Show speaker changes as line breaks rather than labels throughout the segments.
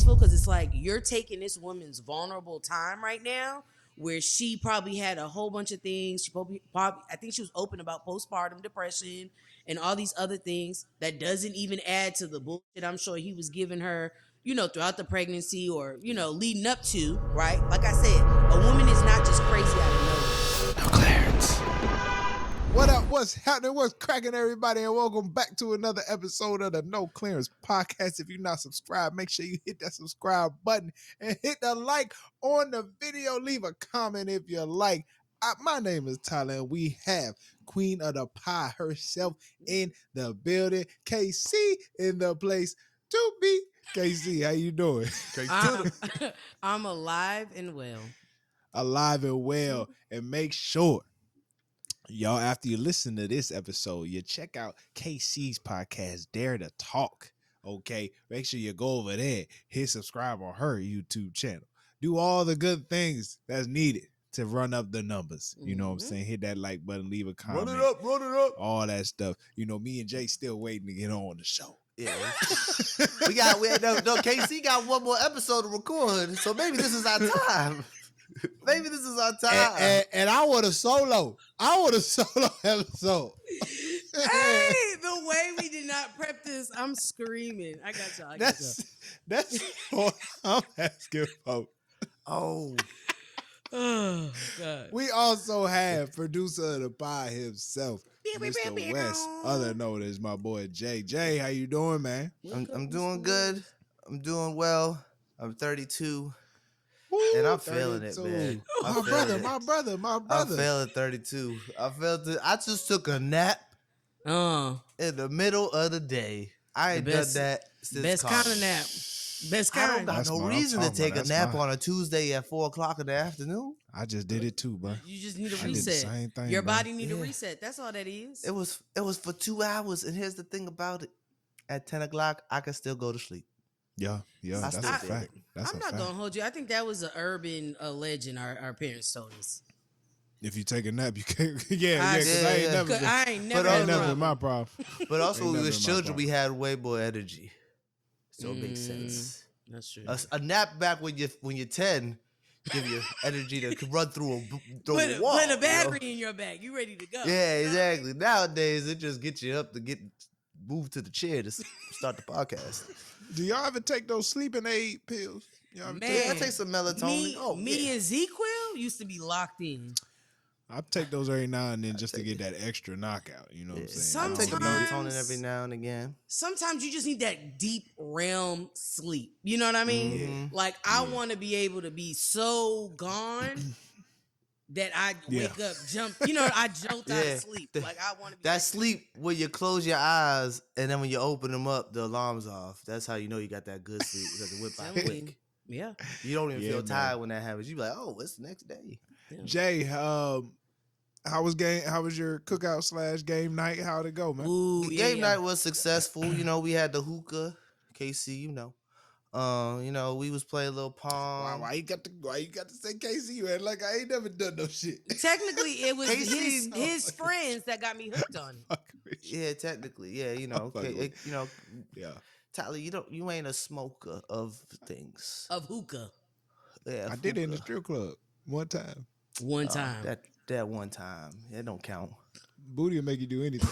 tasteful because it's like you're taking this woman's vulnerable time right now where she probably had a whole bunch of things. She probably I think she was open about postpartum depression and all these other things that doesn't even add to the bullshit I'm sure he was giving her, throughout the pregnancy or, leading up to, right? Like I said, a woman is not just crazy out of nowhere.
No clearance.
What up? What's happening? What's cracking, everybody? And welcome back to another episode of the No Clearance Podcast. If you're not subscribed, make sure you hit that subscribe button and hit the like on the video. Leave a comment if you like. My name is Tyler, and we have Queen of the Pie herself in the building. KC in the place to be. KC, how you doing?
I'm alive and well.
Alive and well. And make sure, y'all, after you listen to this episode, you check out KC's podcast, Dare to Talk. Okay, make sure you go over there, hit subscribe on her YouTube channel. Do all the good things that's needed to run up the numbers. You know what I'm saying? Hit that like button, leave a comment.
Run it up.
All that stuff. Me and Jay still waiting to get on the show.
Yeah. KC got one more episode to record, so maybe this is our time.
And I want a solo. Episode.
Hey, the way we did not prep this, I'm screaming. I got y'all.
That's what I'm asking for.
Oh,
God.
We also have producer of the pie himself, Mr. West, other known as my boy Jay. Jay, how you doing, man?
I'm doing good. I'm doing well. I'm 32. And I'm feeling it, man.
My brother.
I'm feeling 32. I just took a nap in the middle of the day. I ain't done that since
best
college.
kind of nap. Best
I
kind.
don't got no reason to take a nap on a Tuesday at 4:00 in the afternoon.
I just did it too, bro.
You just need a
I did the
reset.
same thing,
Your
bro.
body need a reset. That's all that is.
It was for 2 hours, and here's the thing about it: at 10 o'clock, I can still go to sleep.
Yeah, that's a fact.
I'm not gonna hold you. I think that was an urban legend our parents told us.
If you take a nap, you can't. Because
I ain't never
That
had
never
a
been my problem.
But also,
Ain't
we
never
was
been my
children,
problem.
we had way more energy, so it makes sense.
That's true.
A nap back when you're 10 give you energy to run through a
Put
wall.
a battery in your bag. You ready to go?
Yeah, exactly. Nowadays, it just gets you up to get moved to the chair to start the podcast.
Do y'all ever take those sleeping aid pills?
Man,
I take some melatonin.
Me and Zequel used to be locked in.
I take those every now and then just to get that extra knockout. You know what I'm saying?
I take a
Sometimes-
melatonin every now and again.
Sometimes you just need that deep realm sleep. You know what I mean?
Mm-hmm.
Like I want to be able to be so gone that I wake up, jump. I jumped out of sleep. Like I want to be
That sleep where you close your eyes and then when you open them up, the alarm's off. That's how you know you got that good sleep because it went by quick.
Yeah.
You don't even
Yeah,
feel
man.
tired when that happens. You be like, oh, it's the next day.
Jay, how was your cookout / game night? How'd it go, man?
Ooh,
Game night was successful. We had the hookah, KC. We was playing a little pong.
Why you got to say KC? You like I ain't never done no shit.
Technically, it was
KC
his friends that got me hooked on it.
Yeah, technically, yeah.
Yeah.
Tyler, you ain't a smoker of things.
Of hookah.
Yeah,
I did it in the strip club one time.
One time.
That one time, it don't count.
Booty will make you do anything.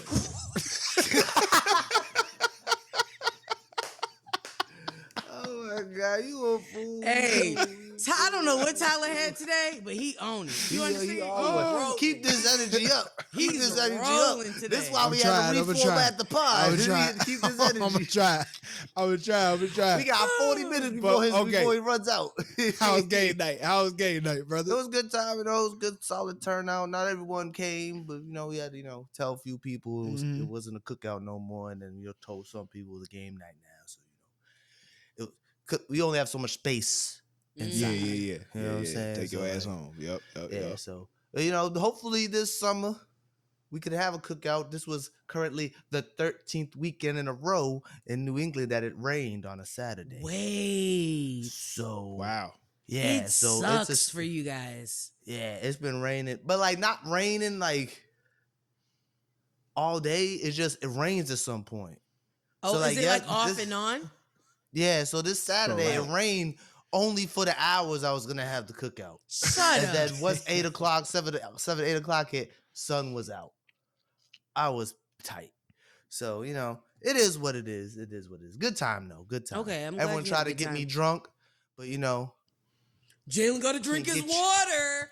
Oh my God, you a fool.
Hey, I don't know what Tyler had today, but he owned it. You understand?
Keep this energy up. Keep
He's
this energy up.
rolling today.
This is why we had to
I'm
reformat the pod.
I'm
We
trying.
need to keep this energy.
I'm gonna try.
We got 40 minutes before he runs out.
How was game night, brother?
It was a good time. It was a good, solid turnout. Not everyone came, but we had to tell a few people it wasn't a cookout no more, and then told some people it was a game night now. So we only have so much space inside.
Yeah.
You know what I'm saying?
Take your ass home. Yep.
Yeah. So hopefully this summer we could have a cookout. This was currently the 13th weekend in a row in New England that it rained on a Saturday.
Wait.
So
Wow.
yeah,
It
so
sucks for you guys.
Yeah, it's been raining, but like not raining like all day. It's just it rains at some point.
Oh,
So,
is it like off and on?
Yeah, so this Saturday it
Correct.
rained only for the hours I was gonna have the cookout.
Shut
And
up.
then once 8 o'clock, 8 o'clock hit, sun was out. I was tight. So, it is what it is. It is what it is. Good time though. Good time.
Okay, I'm glad
Everyone
you had a
tried to
good
get me
time.
drunk, but
Jalen got to drink
Can't
his
get you.
water.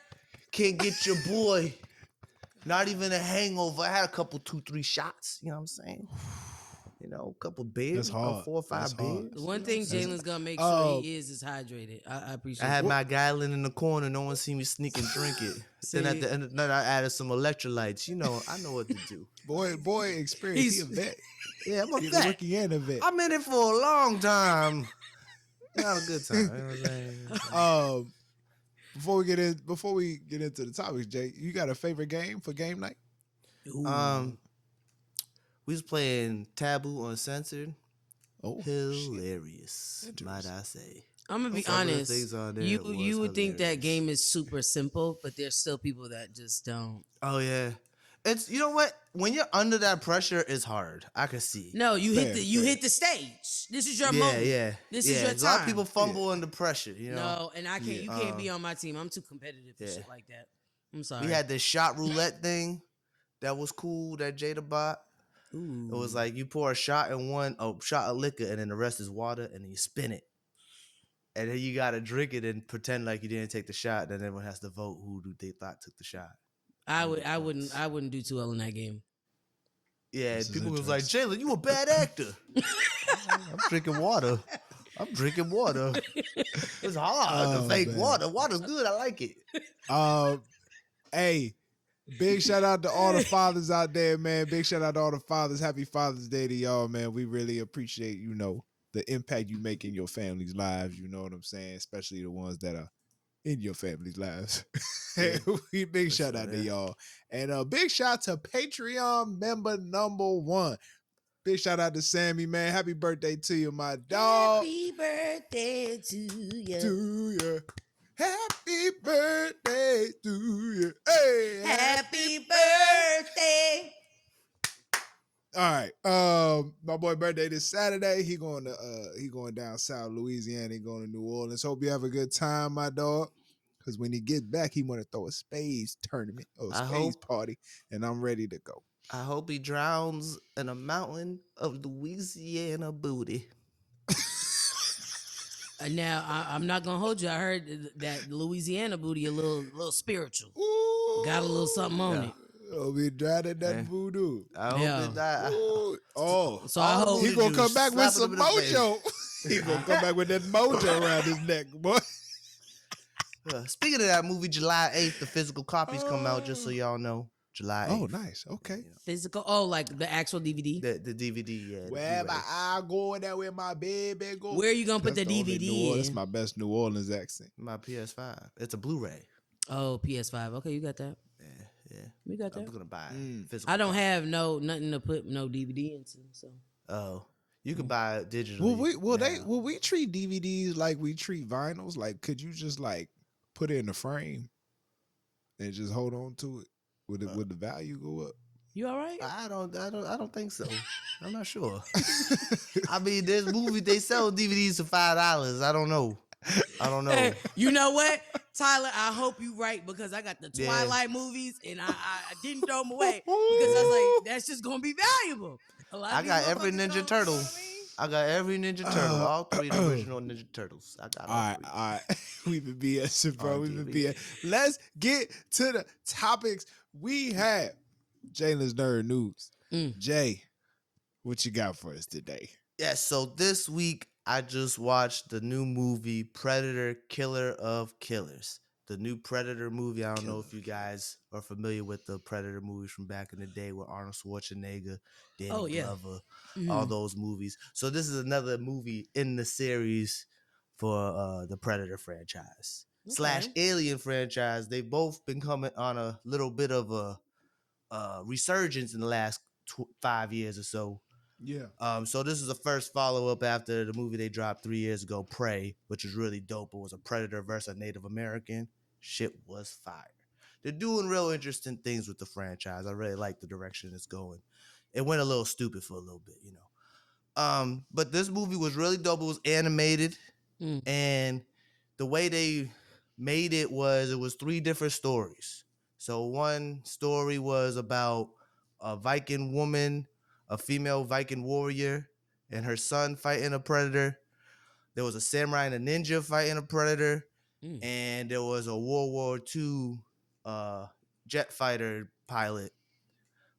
can't get your boy. Not even a hangover. I had a couple 2-3 shots. You know what I'm saying? A couple beers,
That's hard.
4 or 5
That's hard.
beers.
The one
you know
thing
what I'm saying?
Jalen's gonna make sure he is hydrated. I appreciate.
I had
it.
my gallon in the corner. No one see me sneak and drink it. Then at the end of the night, I added some electrolytes. I know what to do.
Boy, experience. He a vet.
Yeah, I'm a
He's
vet.
a rookie and a vet.
I'm in it for a long time. Have a good time. You know what I'm saying?
Before we get into the topics, Jay, you got a favorite game for game night?
We was playing Taboo Uncensored.
Oh,
hilarious, might I say.
I'm gonna be
Some of the
honest.
things on there
You would
was
think that
hilarious.
game is super simple, but there's still people that just don't.
Oh yeah, it's you know what? When you're under that pressure, it's hard. I can see.
No, you
Fair,
hit the stage. This is your
Yeah,
moment.
yeah.
This is your
A lot of
time.
people fumble under pressure.
No, and I can't.
Yeah.
You can't be on my team. I'm too competitive for shit like that. I'm sorry.
We had this shot roulette thing that was cool that Jada bought.
Ooh.
It was like you pour a shot in a shot of liquor, and then the rest is water, and then you spin it. And then you gotta drink it and pretend like you didn't take the shot. Then everyone has to vote who they thought took the shot.
I wouldn't do too well in that game.
Yeah, people was like, Jalen, you a bad actor. I'm drinking water. It's hard to fake water. Water's good. I like it.
Hey, big shout out to all the fathers out there, man. Big shout out to all the fathers. Happy Father's Day to y'all, man. We really appreciate, the impact you make in your family's lives. You know what I'm saying? Especially the ones that are in your family's lives. We big shout out to y'all. And a big shout to Patreon member number 1. Big shout out to Sammy, man. Happy birthday to you, my dog.
Happy birthday to you.
Happy birthday to you. Hey.
Happy birthday.
All right. My boy birthday this Saturday. He going down South Louisiana. He going to New Orleans. Hope you have a good time, my dog. Because when he gets back, he want to throw a spades tournament or spades party, and I'm ready to go.
I hope he drowns in a mountain of Louisiana booty.
Now I'm not gonna hold you. I heard that Louisiana booty a little spiritual.
Ooh.
Got a little something on it.
Oh, we drowning that voodoo.
I hope it die.
Oh,
so I hope
he gonna come back with some mojo. He gonna come back with that mojo around his neck, boy.
Speaking of that movie, July 8th, the physical copies come out. Just so y'all know, July 8th.
Oh, nice. Okay.
Physical. Oh, like the actual DVD.
The DVD. Yeah.
Where my eye going there with my baby go?
Where are you gonna put the DVD in?
That's my best New Orleans accent.
My PS5. It's a Blu-ray.
Oh, PS5. Okay, you got that.
Yeah.
We got that.
I'm gonna buy physical.
I don't have nothing to put no DVD into. So.
Oh, you can buy it digitally.
Will we treat DVDs like we treat vinyls? Like, could you just put it in a frame and just hold on to it? Would the value go up?
You all right?
I don't think so. I'm not sure. I mean, there's movies they sell DVDs for $5. I don't know.
Hey, you know what, Tyler? I hope you right because I got the Twilight movies and I didn't throw them away because I was like, that's just gonna be valuable.
I got every Ninja Turtle. I got every Ninja Turtle, all 3 original Ninja Turtles. I got all
right. We've been BSing, bro. We've been BSing. Let's get to the topics we have. Jalen's Nerd News. Jay, what you got for us today?
Yes, so this week I just watched the new movie Predator Killer of Killers. The new Predator movie. I don't know if you guys are familiar with the Predator movies from back in the day with Arnold Schwarzenegger, Danny Glover, all those movies. So this is another movie in the series for the Predator franchise / Alien franchise. They've both been coming on a little bit of a resurgence in the last 5 years or so.
Yeah.
So this is the first follow-up after the movie they dropped 3 years ago, Prey, which was really dope. It was a Predator versus a Native American. Shit was fire. They're doing real interesting things with the franchise. I really like the direction it's going. It went a little stupid for a little bit, But this movie was really dope. It was animated,
Mm.
and the way they made it was 3 different stories. So one story was about a Viking woman, a female Viking warrior, and her son fighting a predator. There was a samurai and a ninja fighting a predator,
Mm.
and there was a World War II jet fighter pilot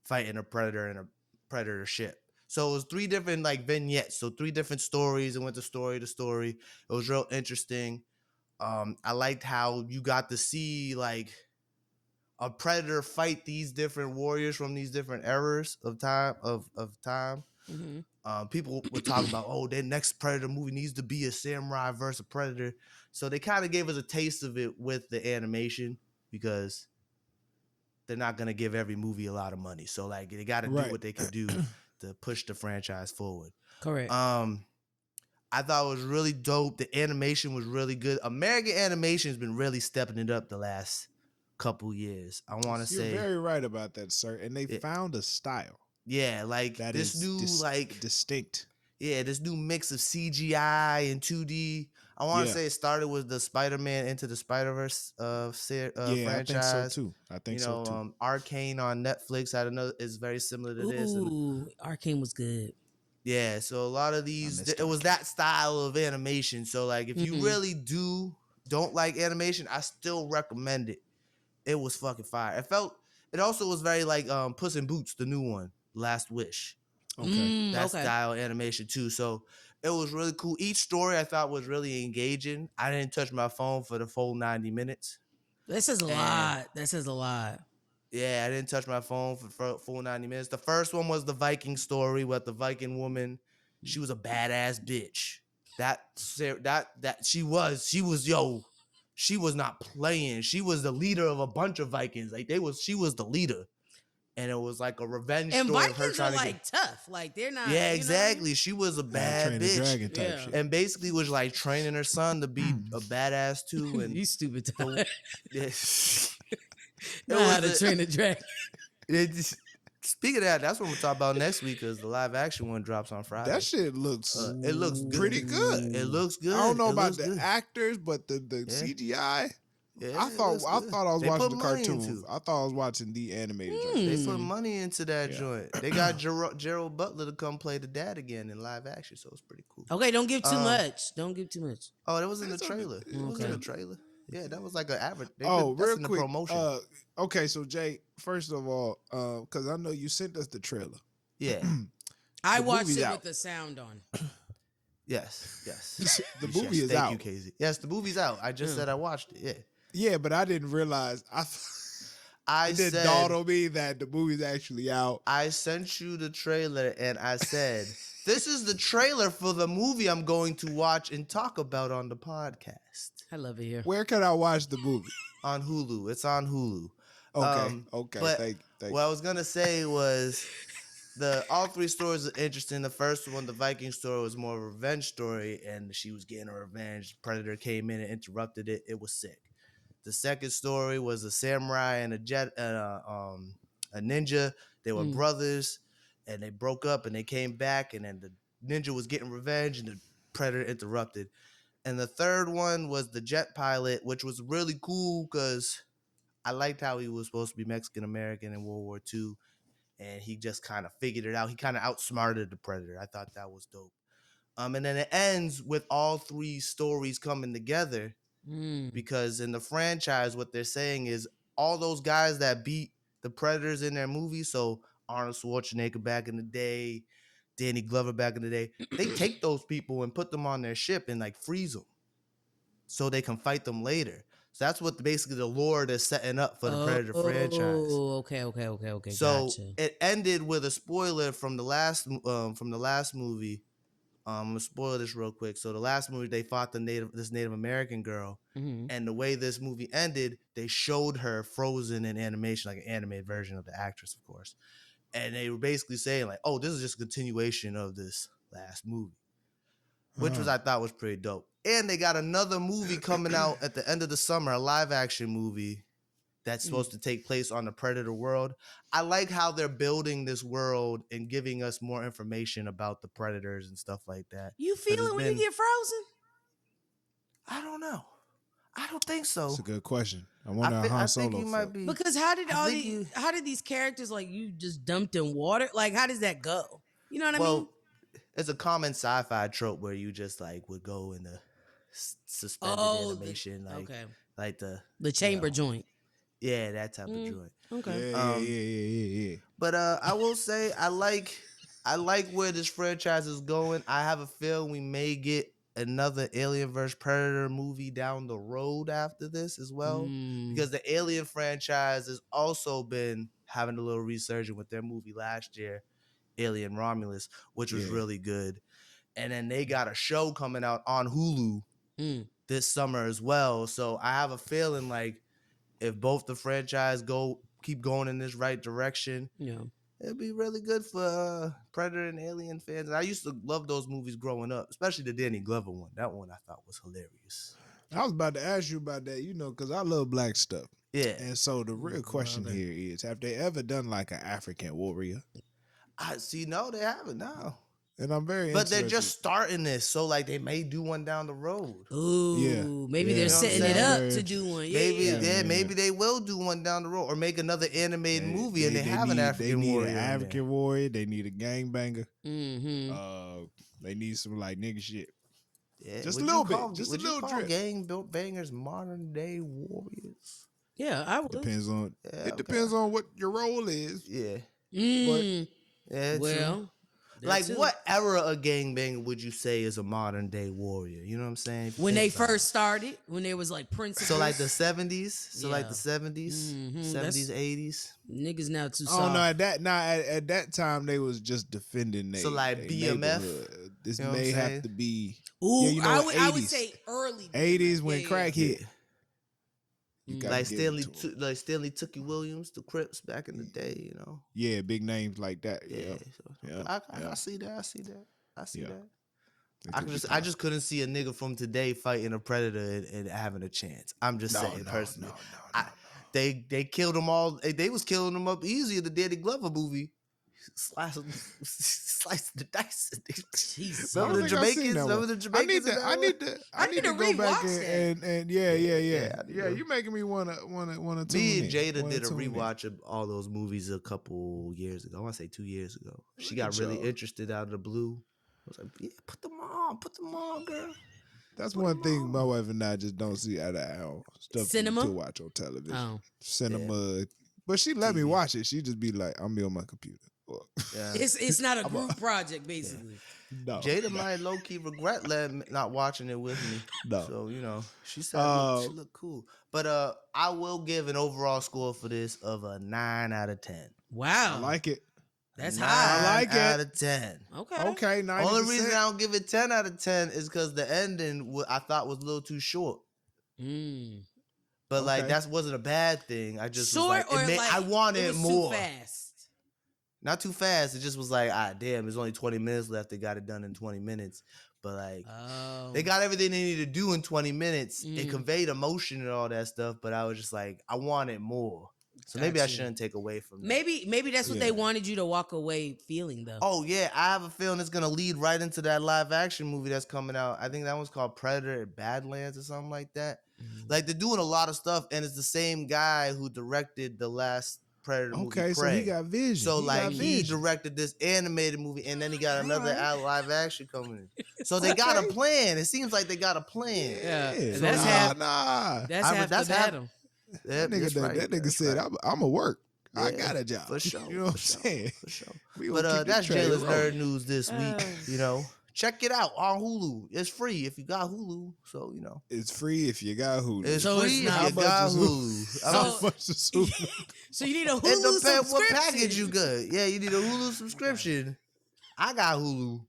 fighting a predator in a predator ship. So it was 3 different like vignettes, so 3 different stories, and went to story to story. It was real interesting. I liked how you got to see like a predator fight these different warriors from these different eras of time.
Mm-hmm.
People would talk about, oh, their next Predator movie needs to be a samurai versus a predator. So they kind of gave us a taste of it with the animation, because they're not gonna give every movie a lot of money. So like they got to do
Right.
what they can do to push the franchise forward.
Correct.
I thought it was really dope. The animation was really good. American animation has been really stepping it up the last couple years. I want to
You're
say,
very right about that, sir. And they
it,
found a style
yeah, like
that
this
is
new
distinct.
yeah, this new mix of CGI and 2D. I want to
Yeah.
say it started with the Spider-Man Into the Spider-Verse
Yeah, I think so
franchise.
too. I think so too.
Arcane on Netflix, I don't know, is very similar to this. And
Ooh, Arcane was good.
yeah, so a lot of
I
these,
missed
it was
Arcane.
that style of animation. So like, if you
Mhm.
really don't like animation, I still recommend it. It was fucking fire. It also was very like Puss in Boots, the new one, Last Wish.
Okay.
That
Okay.
style animation too. So it was really cool. Each story I thought was really engaging. I didn't touch my phone for the full 90 minutes.
That says a
And
lot. That says a lot.
yeah, I didn't touch my phone for full 90 minutes. The first one was the Viking story with the Viking woman. She was a badass bitch. She was not playing. She was the leader of a bunch of Vikings. She was the leader. And it was like a revenge
And
story of her
Vikings are
trying to get.
like tough. Like they're not.
Yeah,
You know what I mean?
exactly. She was a
How to
bad
Train a
bitch,
Dragon type
Yeah.
shit.
and basically was like training her son to be a badass too. And
You stupid.
the, yeah.
Know how to train a dragon.
Speaking of that, that's what we'll talk about next week, because the live action one drops on Friday.
That shit looks
It looks good.
pretty good.
It looks good.
I don't know
It
about
looks
the
good.
actors, but the
Yeah.
CGI.
Yeah,
I
it
thought
looks
I
good.
thought I was
They
watching
put
the
money
cartoons.
into it.
I thought I was watching the animated
They
joint.
put money into that
Yeah.
joint. They got Gerald Butler to come play the dad again in live action, so it's pretty cool.
Okay, don't give too much. Don't give too much.
Oh, that was in the
It's on the-
trailer.
it's
It was in
okay.
the trailer. Yeah, that was like an average.
Oh,
that's
real
in the
quick.
promotion.
Okay, so Jay, first of all, because I know you sent us the trailer.
Yeah.
I
The
watched
movie's
it
out.
with the sound on.
Yes.
The
Yes,
movie is
thank
out.
you, Casey. Yes, the movie's out. I just said I watched it. Yeah.
Yeah, but I didn't realize.
I
It didn't dawn on me that the movie's actually out.
I sent you the trailer and I said, this is the trailer for the movie I'm going to watch and talk about on the podcast.
I love it here.
Where can I watch the movie?
On Hulu. It's on Hulu.
Okay.
But
Thank
what I was gonna say was all 3 stories are interesting. The first one, the Viking story, was more of a revenge story, and she was getting her revenge. Predator came in and interrupted it. It was sick. The second story was a samurai and a ninja. They were brothers, and they broke up, and they came back, and then the ninja was getting revenge, and the predator interrupted. And the third one was the jet pilot, which was really cool because I liked how he was supposed to be Mexican American in World War II, and he just kind of figured it out. He kind of outsmarted the predator. I thought that was dope. And then it ends with all 3 stories coming together, because in the franchise, what they're saying is all those guys that beat the predators in their movies, so Arnold Schwarzenegger back in the day, Danny Glover back in the day, they take those people and put them on their ship and like freeze them so they can fight them later. So that's what basically the lore they're setting up for the Predator franchise.
Oh, okay.
So
Gotcha.
it ended with a spoiler from the last movie. I'm gonna spoil this real quick. So the last movie, they fought this Native American girl, and the way this movie ended, they showed her frozen in animation, like an animated version of the actress, of course. And they were basically saying like, "Oh, this is just a continuation of this last movie," which I thought was pretty dope. And they got another movie coming out at the end of the summer, a live action movie that's supposed to take place on the Predator world. I like how they're building this world and giving us more information about the Predators and stuff like that.
You feel it when you get frozen?
I don't know. I don't think so.
That's a good question. I wonder how Han Solo
think you might be.
Because how did these characters, like, you just dumped in water? Like, how does that go? You know what I mean?
It's a common sci-fi trope where you just like would go in the suspended animation, like the
chamber joint.
Yeah, that type of joint.
Okay.
Yeah.
But I will say I like where this franchise is going. I have a feeling we may get another Alien vs Predator movie down the road after this as well, because the Alien franchise has also been having a little resurgence with their movie last year, Alien Romulus, which was really good. And then they got a show coming out on Hulu this summer as well. So I have a feeling like if both the franchise keep going in this right direction, it'd be really good for Predator and Alien fans. And I used to love those movies growing up, especially the Danny Glover one. That one I thought was hilarious.
I was about to ask you about that, because I love black stuff.
Yeah.
And so the real question here is, have they ever done like an African warrior?
I see. No, they haven't. No.
And I'm very
But they're just starting this, so like they may do one down the road.
Ooh, maybe they're setting it up to do one.
Maybe they will do one down the road, or make another animated movie, and they have an African warrior.
They need an African warrior. They need a gangbanger. They need some like nigga shit.
Yeah,
just a little bit. Just a little drip.
Gangbangers modern day warriors.
Yeah, I would.
Depends on depends on what your role is.
Yeah.
Well.
Like, what era of gangbang would you say is a modern day warrior? You know what I'm saying?
When they first started, when there was like principles.
So like the 70s? So like the 70s? 70s, 80s?
Niggas now too soft.
Oh no, at that time they was just defending
So like BMF?
This may have to be
I would say early
80s when crack hit.
Like Stanley Tookie Williams, the Crips back in the day,
Yeah, big names like that.
I see that. I just couldn't see a nigga from today fighting a Predator and having a chance. I'm just saying personally. They killed them all. They was killing them up easy in the Danny Glover movie. Slice the dice. Remember the Jamaicans?
I need to go back and yeah. You're making me wanna tune
Me
in.
and Jada did a rewatch of all those movies a couple years ago. I want to say 2 years ago. She got really interested out of the blue. I was like, yeah, put them on, girl.
That's one thing my wife and I just don't see out of our stuff
Cinema?
to watch on television.
Oh.
Cinema. But she let me watch it. She just be like, I'm be on my computer.
Yeah.
It's not a group project, basically.
No.
Jada might low key regret not watching it with me.
No.
So she said she looked cool. But I will give an overall score for this of a 9 out of 10.
Wow,
I like it.
That's
9
high.
I like it.
out of 10.
Okay, 90%.
Only reason I don't give it 10 out of 10 is because the ending I thought was a little too short. But like that wasn't a bad thing. I just
short,
was like, I wanted
it was
more.
Too fast.
Not too fast. It just was like, damn, there's only 20 minutes left. They got it done in 20 minutes. But like, they got everything they needed to do in 20 minutes. It conveyed emotion and all that stuff. But I was just like, I wanted more. So maybe I shouldn't take away from that.
Maybe that's what they wanted you to walk away feeling, though.
Oh, yeah. I have a feeling it's going to lead right into that live action movie that's coming out. I think that one's called Predator at Badlands or something like that. Like, they're doing a lot of stuff. And it's the same guy who directed the last Predator movie.
Okay, so he got vision.
So he directed this animated movie, and then he got another live action coming in. So they got a plan. It seems like they got a plan.
Yeah,
So
that's half.
That's
half the battle.
That nigga said, "I'm a work.
Yeah,
I got a job
for sure.
You know what I'm saying?
For sure.
But
that's Jayla's nerd news this week. Check it out on Hulu. It's free if you got Hulu. So
it's free if you got Hulu.
It's
So
free
it's
if
not-
you got Hulu.
How much is Hulu?
So you need a Hulu
It depends
subscription.
what package you got. Yeah, you need a Hulu subscription. I got Hulu.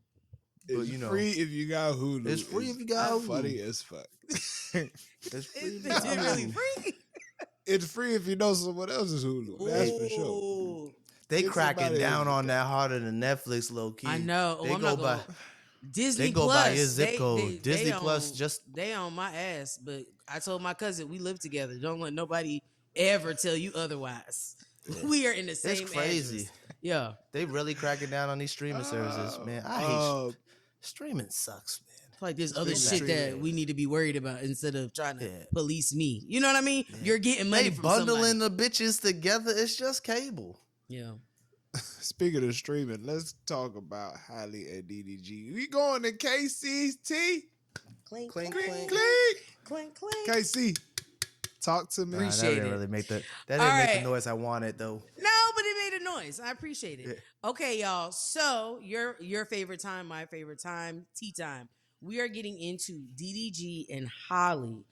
It's free if you got Hulu.
It's free if you got Hulu.
Funny as fuck.
It's free if you
Is
got
it really
Hulu.
free?
It's free if you know someone else's Hulu. That's for sure.
Ooh.
They
It's
cracking
somebody
down
else's
on that harder than Netflix, low key.
I know.
They
I'm
go
not
by.
gonna. Disney
They go
Plus,
by your zip code. Disney
on,
Plus just.
they on my ass, but I told my cousin we live together. Don't let nobody ever tell you otherwise. We are in the same
It's crazy.
address. Yeah.
They really cracking down on these streaming services, man. I hate streaming sucks, man.
It's like there's other
Streaming,
shit that we need to be worried about instead of trying to police me. You know what I mean? You're getting money
They
from
bundling
somebody.
the bitches together. It's just cable.
Yeah.
Speaking of streaming, let's talk about Halle and DDG. We going to KCT?
Clink,
Clink,
Clink,
clink.
clink.
clink, clink.
KC, talk to me.
Nah, that
Appreciate
didn't
it.
really make that. That
All
didn't make
right.
the noise I wanted though.
No, but it made a noise. I appreciate it.
Yeah.
Okay, y'all. So your favorite time, my favorite time, tea time. We are getting into DDG and Halle.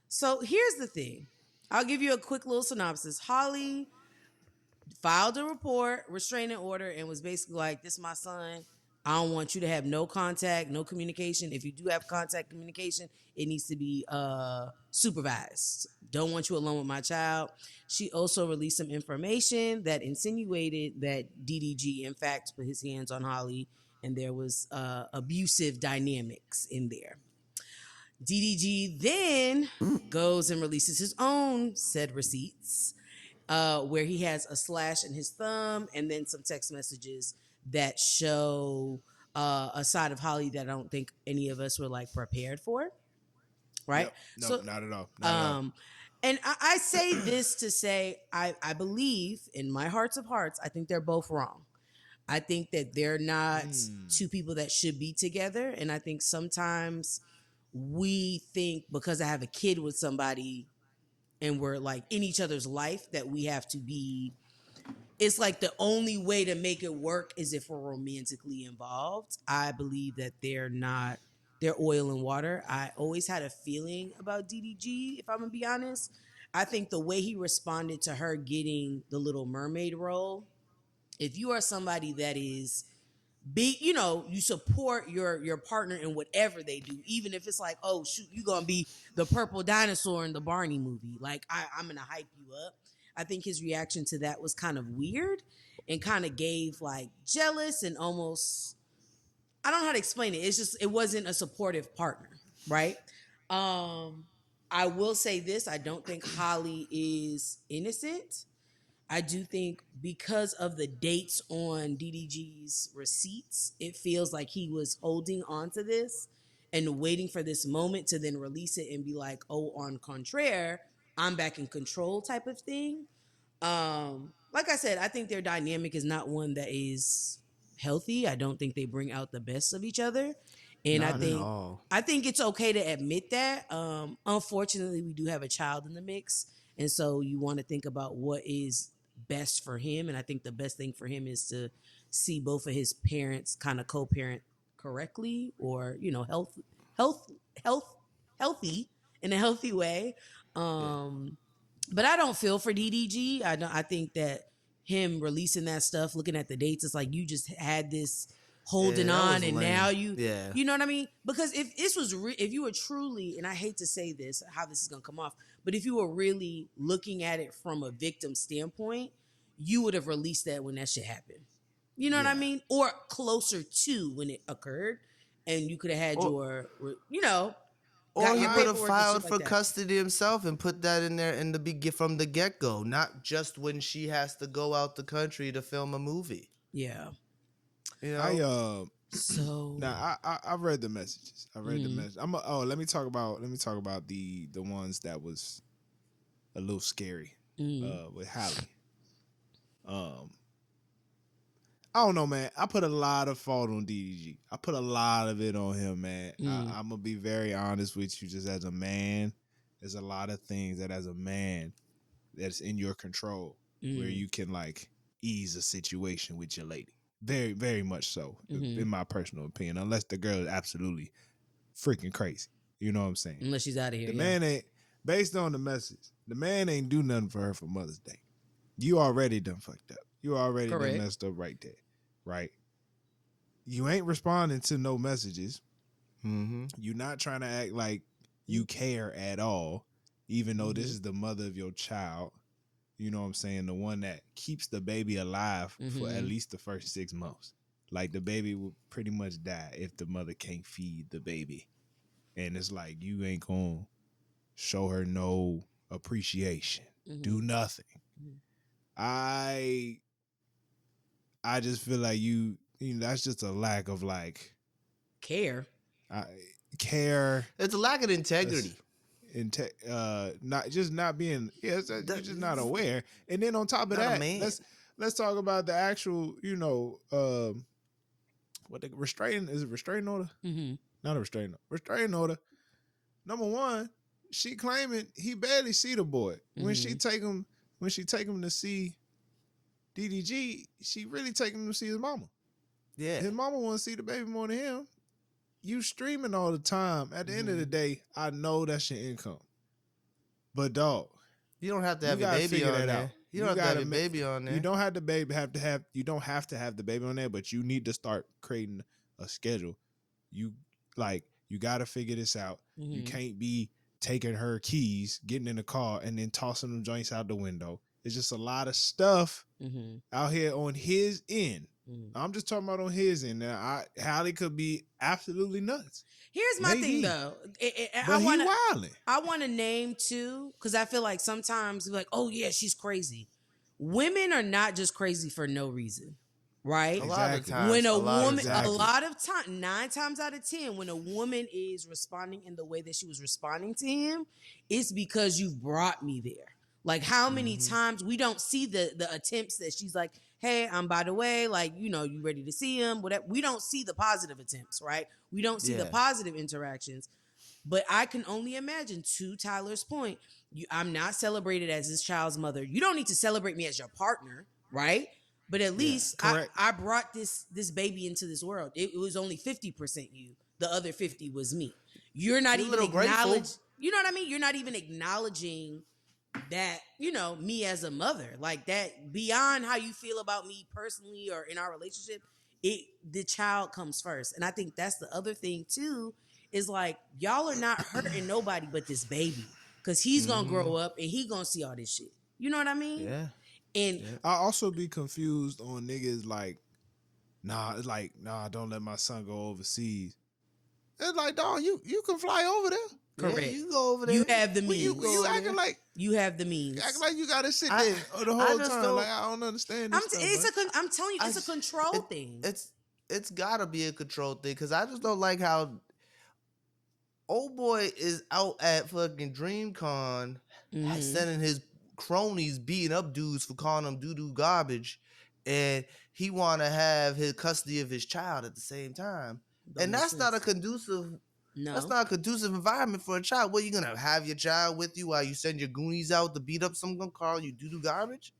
So here's the thing. I'll give you a quick little synopsis. Halle filed a report, restraining order, and was basically like, "This is my son. I don't want you to have no contact, no communication. If you do have contact communication, it needs to be supervised. Don't want you alone with my child." She also released some information that insinuated that DDG, in fact, put his hands on Halle, and there was abusive dynamics in there. DDG then goes and releases his own said receipts, where he has a slash in his thumb and then some text messages that show a side of Halle that I don't think any of us were like prepared for. Right?
Yep. No,
So,
not at all. Not at all.
and I say this to say I believe in my hearts of hearts, I think they're both wrong. I think that they're not two people that should be together. And I think sometimes we think because I have a kid with somebody and we're like in each other's life that we have to be, it's like the only way to make it work is if we're romantically involved. I believe that they're not, they're oil and water. I always had a feeling about DDG, if I'm gonna be honest. I think the way he responded to her getting the Little Mermaid role, if you are somebody that is big, you know, you support your partner in whatever they do, even if it's like, oh shoot, you gonna be the purple dinosaur in the Barney movie. Like I'm gonna hype you up. I think his reaction to that was kind of weird and kind of gave like jealous and almost, I don't know how to explain it. It's just, it wasn't a supportive partner, right? I will say this, I don't think Halle is innocent. I do think because of the dates on DDG's receipts, it feels like he was holding on to this and waiting for this moment to then release it and be like, oh, on contraire, I'm back in control type of thing. Like I said, I think their dynamic is not one that is healthy. I don't think they bring out the best of each other. And
Not at all.
I think it's okay to admit that. Unfortunately, we do have a child in the mix. And so you want to think about what is best for him. And I think the best thing for him is to see both of his parents kind of co-parent correctly, or, you know, healthy in a healthy way. But I don't feel for DDG. I think that him releasing that stuff, looking at the dates, it's like you just had this holding
that
on
was
and
lame.
now you
Yeah.
you know what I mean? Because if this was if you were truly, and I hate to say this, how this is going to come off, but if you were really looking at it from a victim standpoint, you would have released that when that shit happened. You know what I mean? Or closer to when it occurred, and you could have had your, you know,
Or
got
he
your
would have
paperwork and
filed
shit
for
like that.
custody himself and put that in there from the get go, not just when she has to go out the country to film a movie.
Yeah.
You know,
So
Now I read the messages. I read the message. Let me talk about the ones that was a little scary with Halle. I don't know, man. I put a lot of fault on DDG. I put a lot of it on him, man. I'm gonna be very honest with you. Just as a man, there's a lot of things that as a man that's in your control where you can like ease a situation with your lady. Very, very much so, in my personal opinion. Unless the girl is absolutely freaking crazy. You know what I'm saying?
unless she's out of here.
The man ain't, based on the message, the man ain't do nothing for her for Mother's Day. You already done fucked up. You already done messed up right there. Right? You ain't responding to no messages. You're not trying to act like you care at all, even though this is the mother of your child. You know what I'm saying? The one that keeps the baby alive for at least the first 6 months. Like the baby will pretty much die if the mother can't feed the baby. And it's like, you ain't gonna show her no appreciation.
Mhm.
Do nothing.
Mhm.
I just feel like you know, that's just a lack of like
Care.
care.
It's a lack of integrity.
Not being you're just not aware. And then on top of
Not a
that,
man.
let's talk about the actual, you know, what the restraining order?
Mm-hmm.
Not a restraining order. Number one, she claiming he barely see the boy. When she take him to see DDG, she really take him to see his mama.
Yeah.
His mama want to see the baby more than him. You streaming all the time. At the end of the day, I know that's your income. But dog,
You don't have to
you
have your
gotta
baby
figure
on
that
there.
out.
You don't have to
gotta
have your baby on there.
You don't have the baby you don't have to have the baby on there, but you need to start creating a schedule. You gotta figure this out.
Mm-hmm.
You can't be taking her keys, getting in the car, and then tossing them joints out the window. It's just a lot of stuff out here on his end. I'm just talking about on his end. Now, Halle could be absolutely nuts.
Here's my thing, though.
But he wilding.
I want to name too, because I feel like sometimes we're like, oh yeah, she's crazy. Women are not just crazy for no reason, right?
A lot of times.
When a woman,
Exactly.
a lot of time, 9 times out of 10, when a woman is responding in the way that she was responding to him, it's because you've brought me there. Like, how many times we don't see the attempts that she's like, hey, I'm by the way, like, you know, you ready to see him? Whatever. We don't see the positive attempts, right? We don't see the positive interactions. But I can only imagine, to Tyler's point, I'm not celebrated as this child's mother. You don't need to celebrate me as your partner, right? But at least I brought this baby into this world. It was only 50% you. The other 50 was me. You're not even acknowledging. You know what I mean? You're not even acknowledging that, you know, me as a mother, like that, beyond how you feel about me personally or in our relationship, the child comes first. And I think that's the other thing too, is like, y'all are not hurting nobody but this baby, because he's gonna grow up and he gonna see all this shit. You know what I mean?
Yeah.
And
I also be confused on niggas like, nah, don't let my son go overseas. It's like, dog, you can fly over there.
correct.
Yeah, you go over there.
You have the means.
You acting like
you have the means.
acting like you gotta sit there the whole time. Like, I don't understand this
I'm telling you, it's a control thing.
It's gotta be a control thing, because I just don't like how old boy is out at fucking DreamCon sending his cronies beating up dudes for calling them doo-doo garbage, and he want to have his custody of his child at the same time. And that's not a conducive That's not a conducive environment for a child. What, you gonna have your child with you while you send your goonies out to beat up someone, call you doo-doo garbage?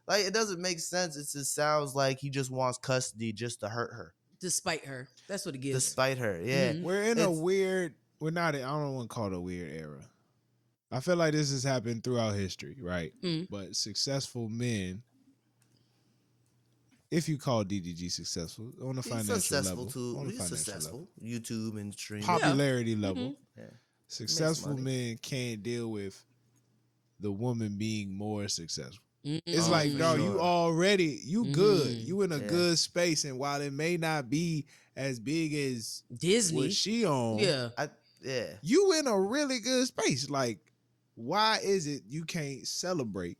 Like, it doesn't make sense. It just sounds like he just wants custody just to hurt her.
Despite her. That's what it gives.
Despite her, yeah.
We're in a weird, I don't want to call it a weird era. I feel like this has happened throughout history, right? But successful men, if you call DDG successful on a financial level,
He's successful. YouTube and streaming.
Popularity level. Yeah. Successful men can't deal with the woman being more successful. It's like, dog, you good. You in a good space. And while it may not be as big as
Disney,
what she on, you in a really good space. Like, why is it you can't celebrate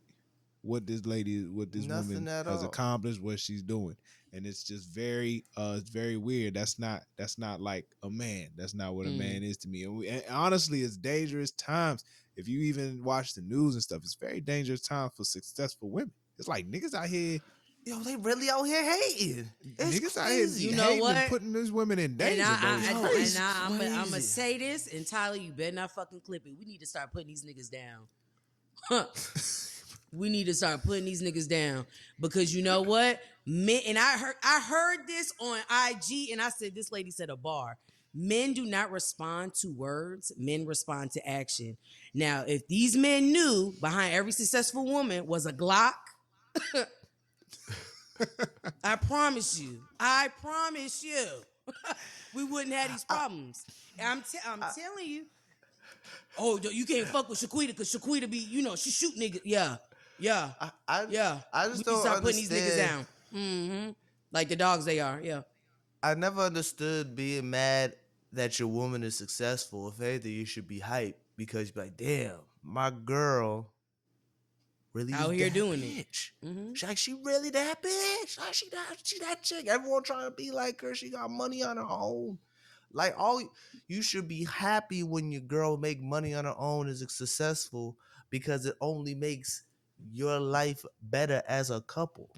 what this woman has accomplished, what she's doing? And it's just it's very weird. That's not like a man. That's not what a man is to me. And honestly, it's dangerous times. If you even watch the news and stuff, it's very dangerous time for successful women. It's like niggas out here.
Yo, they really out here hating. It's
niggas
crazy.
out here hating and putting these women in danger.
I'm going to say this, and Tyler, you better not fucking clip it. We need to start putting these niggas down. We need to start putting these niggas down, because you know what? Men, and I heard this on IG, and I said, this lady said a bar. Men do not respond to words. Men respond to action. Now, if these men knew behind every successful woman was a Glock, I promise you, we wouldn't have these problems. I'm telling you. Oh, you can't fuck with Shaquita because Shaquita be, she shoot niggas. Yeah.
I just don't
start
understand.
Putting these niggas down. Like the dogs they are. Yeah.
I never understood being mad that your woman is successful. If anything, you should be hyped because you're like, damn, my girl really
Out
is
here
that
doing
bitch.
it. Mm-hmm.
She really that bitch. Like she that chick. Everyone trying to be like her. She got money on her own. Like you should be happy when your girl make money on her own is successful because it only makes your life better as a couple.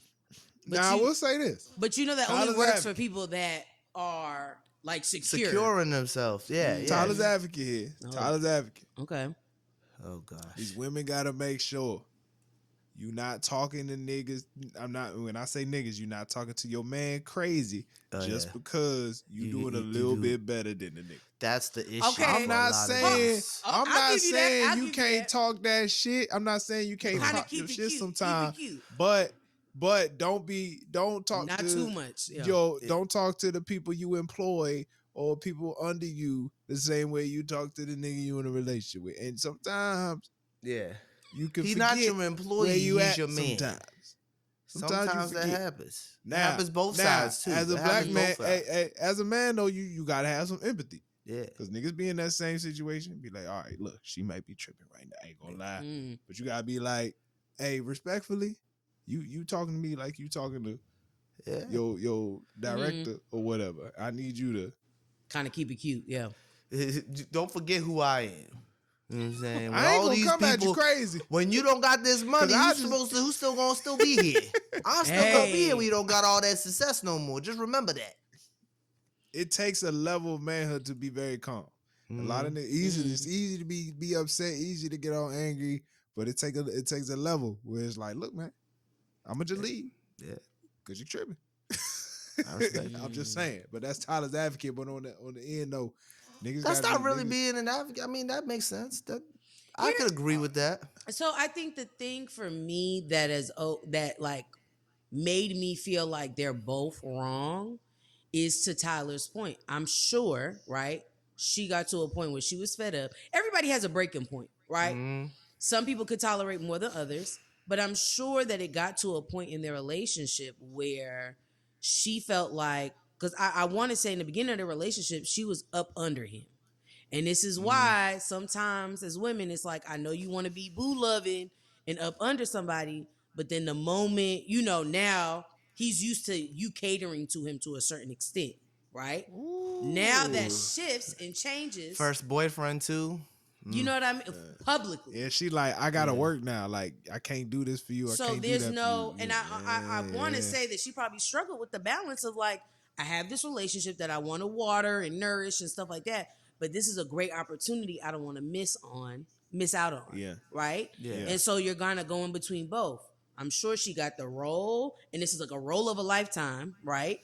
Now I will say this.
But you know that only
Tyler's
works for
advocate.
people that are like secure.
Securing themselves. Yeah, yeah.
Tyler's advocate here.
Oh.
Tyler's advocate.
Okay.
Oh gosh.
These women gotta make sure you not talking to niggas. When I say niggas, you not talking to your man crazy just because you doing a little bit better than the nigga.
That's the issue.
Okay.
I'm not saying
I'll give you that. I'll
you
give
can't
that.
talk that shit. I'm not saying you can't
Kinda
talk
keep
your
it
shit
cute.
sometimes.
Keep it cute.
But don't talk
Not
to
too much. Yeah.
don't talk to the people you employ or people under you the same way you talk to the nigga you in a relationship with. And sometimes you can
He's
forget
not your employee,
where you
he's
at
your man.
Sometimes you
that
forget.
happens.
Now,
It happens both sides too.
As a
It
black
happens
man,
both sides.
as a man though, you gotta have some empathy.
Yeah.
Cause niggas be in that same situation, be like, all right, look, she might be tripping right now. I ain't gonna lie.
Mm.
But you gotta be like, hey, respectfully, you talking to me like you talking to your director or whatever. I need you to
kind of keep it cute. Yeah.
Don't forget who I am. You know what I'm saying? When
I ain't
all
gonna
these
come
people,
at you crazy.
When you don't got this money, who's still gonna be here? I'm still gonna be here when you don't got all that success no more. Just remember that.
It takes a level of manhood to be very calm. A lot of it's easy to be upset, easy to get all angry, but it takes a level where it's like, look, man, I'm gonna just leave.
Yeah.
Cause you're tripping. I'm just
Mm.
saying. But that's Tyler's advocate. But on the end though, niggas
That's
gotta
not really
niggas,
being an advocate. I mean, that makes sense. I could agree with that.
So I think the thing for me that like made me feel like they're both wrong is to Tyler's point. I'm sure, right? She got to a point where she was fed up. Everybody has a breaking point, right? Some people could tolerate more than others, but I'm sure that it got to a point in their relationship where she felt like, because I want to say in the beginning of the relationship, she was up under him. And this is why sometimes as women, it's like, I know you want to be boo loving and up under somebody, but then the moment, now he's used to you catering to him to a certain extent, right? Now that shifts and changes.
First boyfriend too.
You know what I mean? Publicly.
Yeah, she like, I gotta work now. Like, I can't do this for you.
So
I can't
there's
do that
no,
for you.
and I want to say that she probably struggled with the balance of like, I have this relationship that I want to water and nourish and stuff like that, but this is a great opportunity I don't want to miss out on.
Yeah.
Right?
Yeah.
And so you're gonna go in between both. I'm sure she got the role, and this is like a role of a lifetime, right?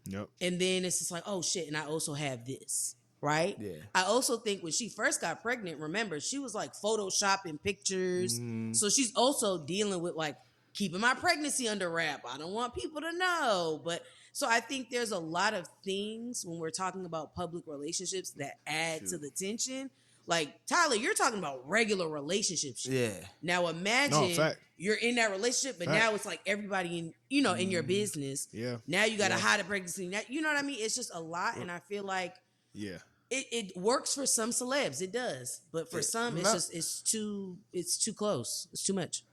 Yep.
And then it's just like, oh shit, and I also have this, right?
Yeah.
I also think when she first got pregnant, remember, she was like photoshopping pictures. So she's also dealing with like keeping my pregnancy under wrap. I don't want people to know. But so I think there's a lot of things when we're talking about public relationships that add to the tension. Like, Tyler, you're talking about regular relationships.
Yeah.
Now imagine you're in that relationship, but now it's like everybody in, in your business.
Yeah.
Now you got to hide a pregnancy. Now, you know what I mean? It's just a lot. And I feel like it works for some celebs. It does. But for some, it's too close. It's too much.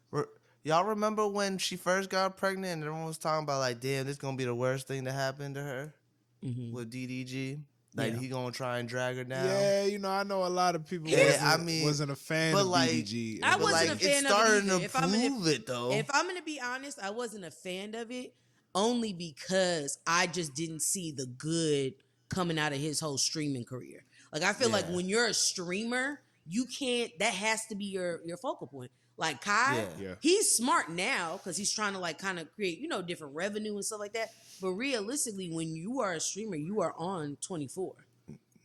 Y'all remember when she first got pregnant and everyone was talking about like, damn, this gonna be the worst thing to happen to her with DDG? Like, he gonna try and drag her down.
Yeah, I know a lot of people wasn't a fan of DDG.
I wasn't a fan of it either.
It's starting to prove it, though.
If I'm gonna be honest, I wasn't a fan of it only because I just didn't see the good coming out of his whole streaming career. Like, I feel like when you're a streamer, you can't, that has to be your focal point. Like Kai, he's smart now because he's trying to like kind of create, different revenue and stuff like that. But realistically, when you are a streamer, you are on 24.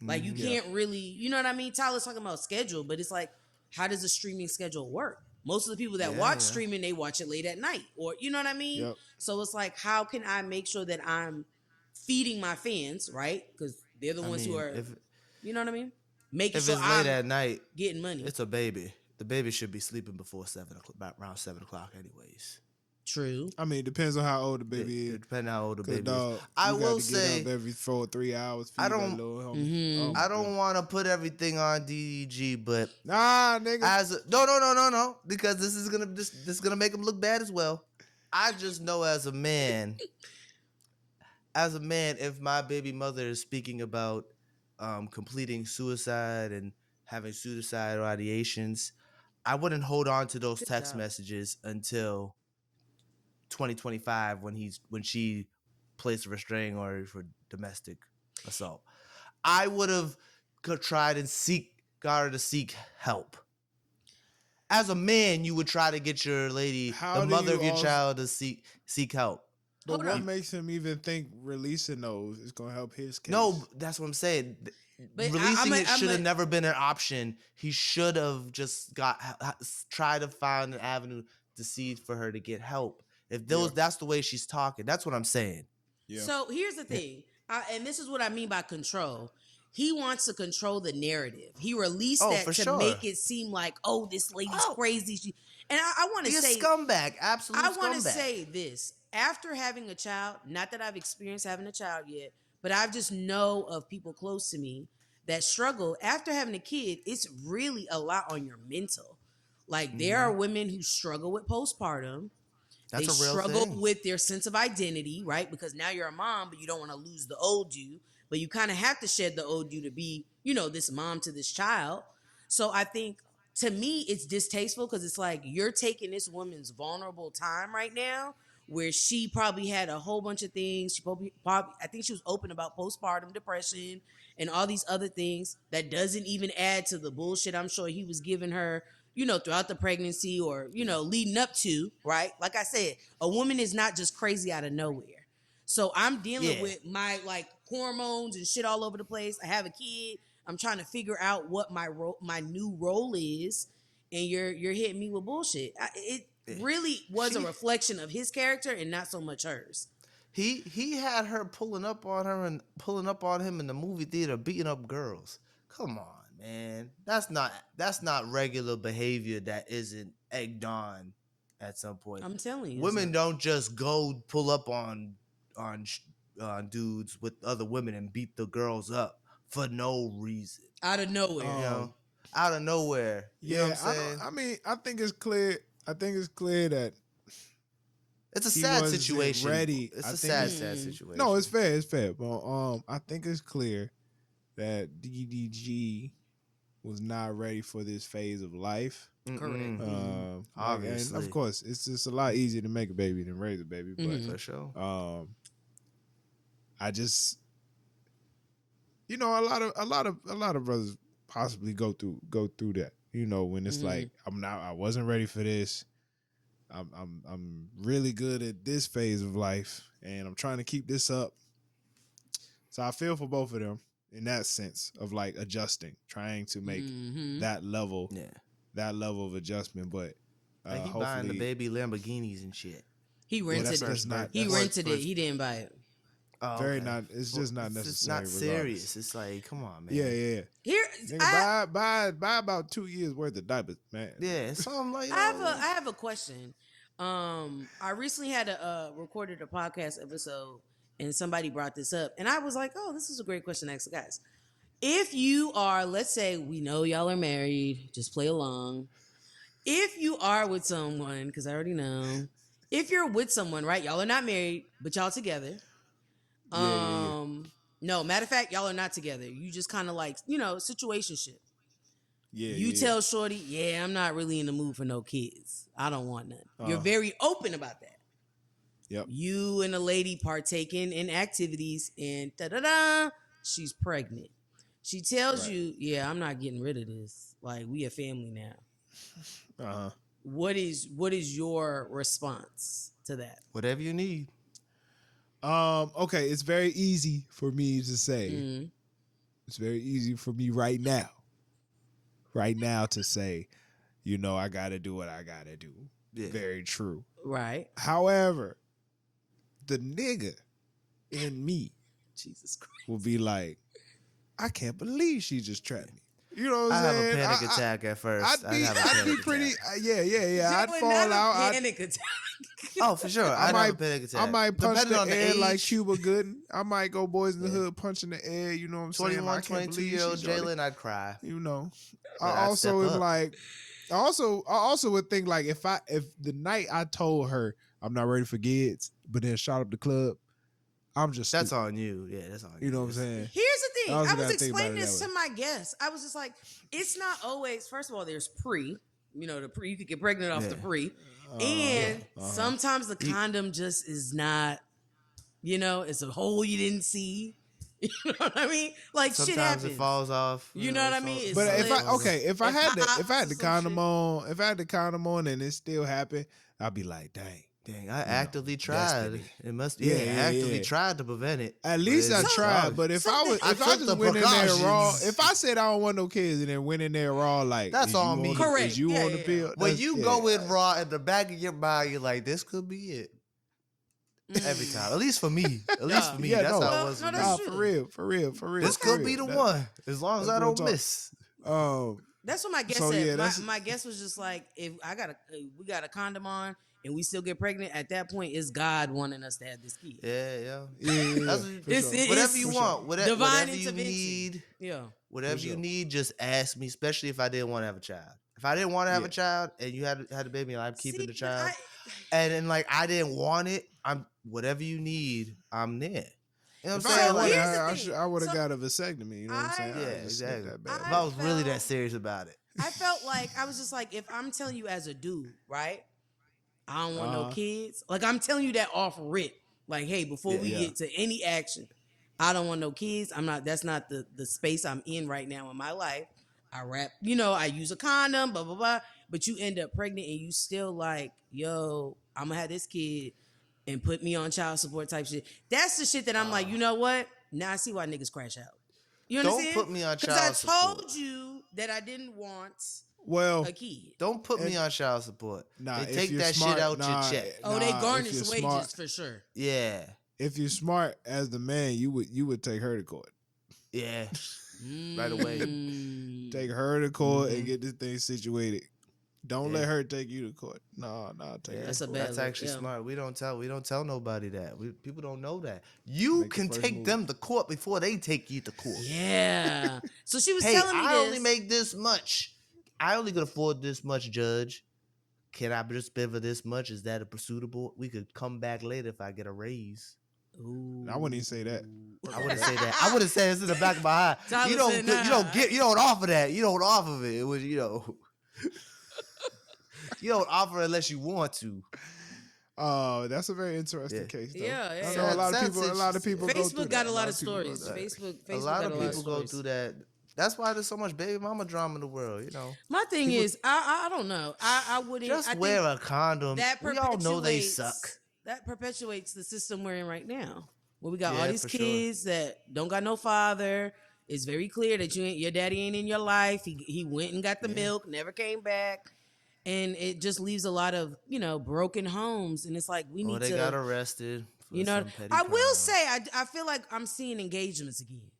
Like, you can't really, you know what I mean? Tyler's talking about schedule, but it's like, how does a streaming schedule work? Most of the people that watch streaming, they watch it late at night, or you know what I mean?
Yep.
So it's like, how can I make sure that I'm feeding my fans, right? Because they're the ones who are, you know what I mean? Making
If
sure
it's late
I'm
at night,
getting money.
it's a baby. The baby should be sleeping before 7 o'clock, about around 7 o'clock, anyways.
True.
I mean, it depends on how old the baby is.
Depending on how old the
'Cause,
baby
dog,
is. I
you
will
got to get
say,
up every 3 hours. Feed
I
that
don't-
little homie. Oh,
I don't want to put everything on DDG, but
Nah, nigga.
no, because this is gonna make him look bad as well. I just know as a man, if my baby mother is speaking about completing suicide and having suicidal ideations, I wouldn't hold on to those
Good
text
job.
messages until 2025 when she placed a restraining order for domestic assault. I would have tried and got her to seek help. As a man, you would try to get your lady,
How
the
do
mother
you
of your
also-
child, to seek help.
But
Hold
what
on.
makes him even think releasing those is going to help his case?
No, that's what I'm saying.
But
Releasing
I'm
it should have never been an option. He should have just tried to find an avenue to see for her to get help. If that's the way she's talking, that's what I'm saying.
Yeah.
So here's the thing, and this is what I mean by control. He wants to control the narrative. He released that
for
to
sure.
make it seem like, oh, this lady's crazy. And I want to
He's
say,
a scumbag, absolute
I
scumbag.
want to say this. After having a child, not that I've experienced having a child yet, but I just know of people close to me that struggle. After having a kid, it's really a lot on your mental. Like, there are women who struggle with postpartum.
That's
They
a real
struggle
thing.
with their sense of identity, right? Because now you're a mom, but you don't want to lose the old you. But you kind of have to shed the old you to be, this mom to this child. So I think, to me, it's distasteful because it's like you're taking this woman's vulnerable time right now where she probably had a whole bunch of things. She probably I think she was open about postpartum depression and all these other things that doesn't even add to the bullshit I'm sure he was giving her, throughout the pregnancy or, leading up to, right? Like I said, a woman is not just crazy out of nowhere. So I'm dealing with my hormones and shit all over the place. I have a kid. I'm trying to figure out what my new role is, and you're hitting me with bullshit. It really was a reflection of his character and not so much hers.
He had her pulling up on him in the movie theater, beating up girls. Come on, man. That's not regular behavior that isn't egged on at some point.
I'm telling you,
women don't just go pull up on dudes with other women and beat the girls up for no reason.
Out of nowhere.
Out of nowhere. You know what I'm saying?
I think it's clear. That
it's a
he
sad
wasn't
situation.
ready.
It's
I
a
think
sad situation.
No, it's fair. But I think it's clear that DDG was not ready for this phase of life.
Correct.
Obviously.
And of course, it's just a lot easier to make a baby than raise a baby. But
for sure.
I just, a lot of brothers possibly go through that. When it's like I wasn't ready for this. I'm really good at this phase of life, and I'm trying to keep this up. So I feel for both of them in that sense of like adjusting, trying to make that level of adjustment. But
he
hopefully,
buying the baby Lamborghinis and shit.
He rented it. He rented it. He didn't buy it.
Oh,
It's just not necessary.
It's not serious. It's like, come on, man.
Yeah.
Here,
buy about 2 years worth of diapers, man.
Yeah, something like
I
that.
have a question. I recently had recorded a podcast episode, and somebody brought this up, and I was like, "Oh, this is a great question to ask the guys." If you are, let's say, we know y'all are married, just play along. If you are with someone, because I already know, if you're with someone, right? Y'all are not married, but y'all together. No, matter of fact, y'all are not together. You just kind of like, situationship. You tell shorty, I'm not really in the mood for no kids. I don't want none. You're very open about that.
Yep.
You and a lady partaking in activities, and she's pregnant. She tells you, I'm not getting rid of this. Like, we a family now. What is your response to that?
Whatever you need.
Okay, it's very easy for me to say. It's very easy for me right now to say, I gotta do what I gotta do. Yeah. Very true.
Right.
However, the nigga in me,
Jesus Christ,
will be like, I can't believe she just trapped me. You know what I'm saying?
I have a panic attack at first.
I'd be pretty, yeah. I'd fall out.
Panic attack.
Oh, for sure.
I
I'd
might-
have a panic attack.
I might punch
Depending
the
on
air like
age,
Cuba Gooden. I might go Boys in the
Yeah.
Hood punching the air. You know what I'm saying?
21,
Like, I can't believe
22-year-old
she's already-
Jalen, I'd cry.
You know,
But
I
I'd
also
step
am
up.
like, I also would think like if the night I told her I'm not ready for kids, but then shot up the club, I'm just
That's
stupid.
on you. Yeah, that's on you.
You know what I'm saying?
Here's the thing.
I also
I was
gotta think about
explaining
it
this
that
to my guests. I was just like, it's not always. First of all, there's pre. You know, the pre. You could get pregnant off the
Yeah.
pre, and
uh-huh.
sometimes the condom just is not. You know, it's a hole you didn't see. You know what I mean? Like shit
Sometimes
happens.
it falls off.
You know what I mean? It's
But if
slips.
if I had the
some
condom
shit.
on, if I had the condom on and it still happened, I'd be like, dang.
I actively tried.
destiny.
It must.
Yeah,
Yeah, actively
yeah.
tried to prevent it.
At least I
But it's-
tried. But if I was,
I
if I
took
just
the
went in there raw,
precautions.
if I said I don't want no kids and then went in there raw, like
That's
is
on
you
me.
Correct.
Is you
Yeah,
on the
yeah.
field?
When
That's-
you
yeah.
go in raw, in the back of your mind, you're like, this could be it. Every time. At least for me. At least for me.
Yeah,
that's
no.
how it was
No,
for me.
that's
Nah,
true.
for real.
This
for
could be
real.
the
That-
one. As long as
that's
I
real
don't
talk.
miss.
That's what my guest
So,
said.
yeah, that's-
My guest was just like, if we got a condom on and we still get pregnant, at that point, it's God wanting us to have this kid.
Yeah.
Yeah,
That's
for
what-
It's-
sure.
it-
Whatever
is
you
for
want.
sure.
Whatever,
Divine
whatever you
intervention.
need.
Yeah.
Whatever
For
you
sure.
need, just ask me, especially if I didn't want to have a child. If I didn't want to have
Yeah.
a child and you had a baby and I'm keeping
See,
the
but
child, and then like I didn't want it, I'm whatever you need, I'm there. You know what I'm
If
So
I
saying?
had
Like,
here's the
one,
thing.
I would have
So
got a vasectomy. You know what I'm saying?
I-
yeah,
I'd just snip
exactly.
that bad.
If I was really that
felt-
serious about it.
I felt like I was just like, if I'm telling you as a dude, right? I don't want no kids. Like I'm telling you that off rip. Like, hey, before we
Yeah.
get to any action, I don't want no kids. I'm not. That's not the space I'm in right now in my life. I rap. You know, I use a condom. Blah blah blah. But you end up pregnant and you still like, yo, I'm gonna have this kid and put me on child support type shit. That's the shit that I'm like, you know what? Now I see why niggas crash out. You
Don't
understand?
put me on
Because
child
I
support.
told you that I didn't want
Well,
a kid.
Don't put me
And-
on child support.
nah,
They
if
take
you're
that
smart,
shit out
nah,
your check.
Oh, they
nah, if
garnish
you're
wages
smart-
for sure.
Yeah,
If you're smart as the man, you would take her to court.
yeah. Right away.
Take her to court
Mhm.
and get this thing situated. Don't
Yeah.
let her take you to court. No, take her
That's
to
a
court.
bad
That's
look,
actually
yeah.
smart. We don't tell nobody that. People don't know that. You
Make the
can
first
take
move.
them to court before they take you to court.
Yeah. So she was
Hey,
telling me
I
this.
only make this much. I only could afford this much, Judge. Can I just pay for this much? Is that a suitable? We could come back later if I get a raise.
Ooh.
I wouldn't even say that.
I wouldn't say that. I would have said it's in the back of my eye.
Tyler
You don't.
said,
You don't
nah.
get. You don't offer that. You don't offer it. It was. You know. You don't offer unless you want to.
Oh, that's a very interesting
Yeah.
case. Though.
Yeah,
I
yeah,
know
yeah.
a lot of
That's
people. A lot of people. go through
Facebook got
that.
a lot of
people go
stories.
through that.
Facebook
A lot
got
of
a lot of
people go
stories.
through that. That's why there's so much baby mama drama in the world. You know.
My thing
People-
is, I don't know. I wouldn't.
Just
I
wear
think
a condom.
that
We all know they
perpetuates-
suck.
That perpetuates the system we're in right now, where we got
Yeah,
all these
for sure.
kids that don't got no father. It's very clear that your daddy ain't in your life. He went and got the milk, never came back, and it just leaves a lot of broken homes. And it's like we
Or
need
they
to.
got arrested. For
You know,
some petty
I will
crime.
say I feel like I'm seeing engagements again.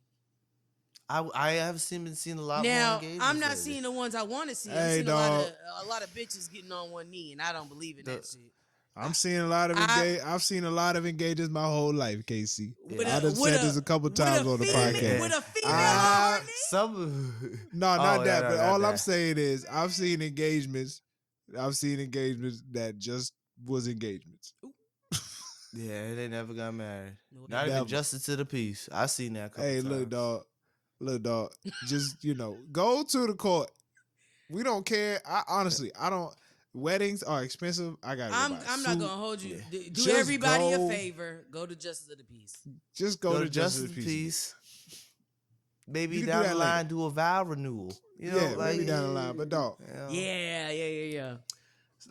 I have seen a lot
Now
more engagements.
I'm not
lately.
seeing the ones I want to see. I'm
Hey,
seeing
dog.
a lot of bitches getting on one knee, and I don't believe in that shit.
I'm seeing a lot of I've seen a lot of engagements my whole life, Casey.
With
I done said this a couple times on the podcast.
With a female
Ah,
on one knee?
Some.
No, not
Oh,
that.
no,
But
not
all I'm
that.
saying is I've seen engagements that just was engagements.
Yeah, they never got married.
No,
Not
Never.
even justice to the peace. I seen that. A couple
Hey,
times.
look, dog. Just go to the court. We don't care. I don't. Weddings are expensive. I got.
I'm not gonna hold you.
Yeah.
Do
Just
everybody a
go-
favor. Go to Justice of the Peace.
Just go to justice of the peace.
peace. Maybe
You can do
down
that
the
later.
line, do a vow renewal. You know,
Yeah,
like,
maybe down the line. But dog,
Yeah.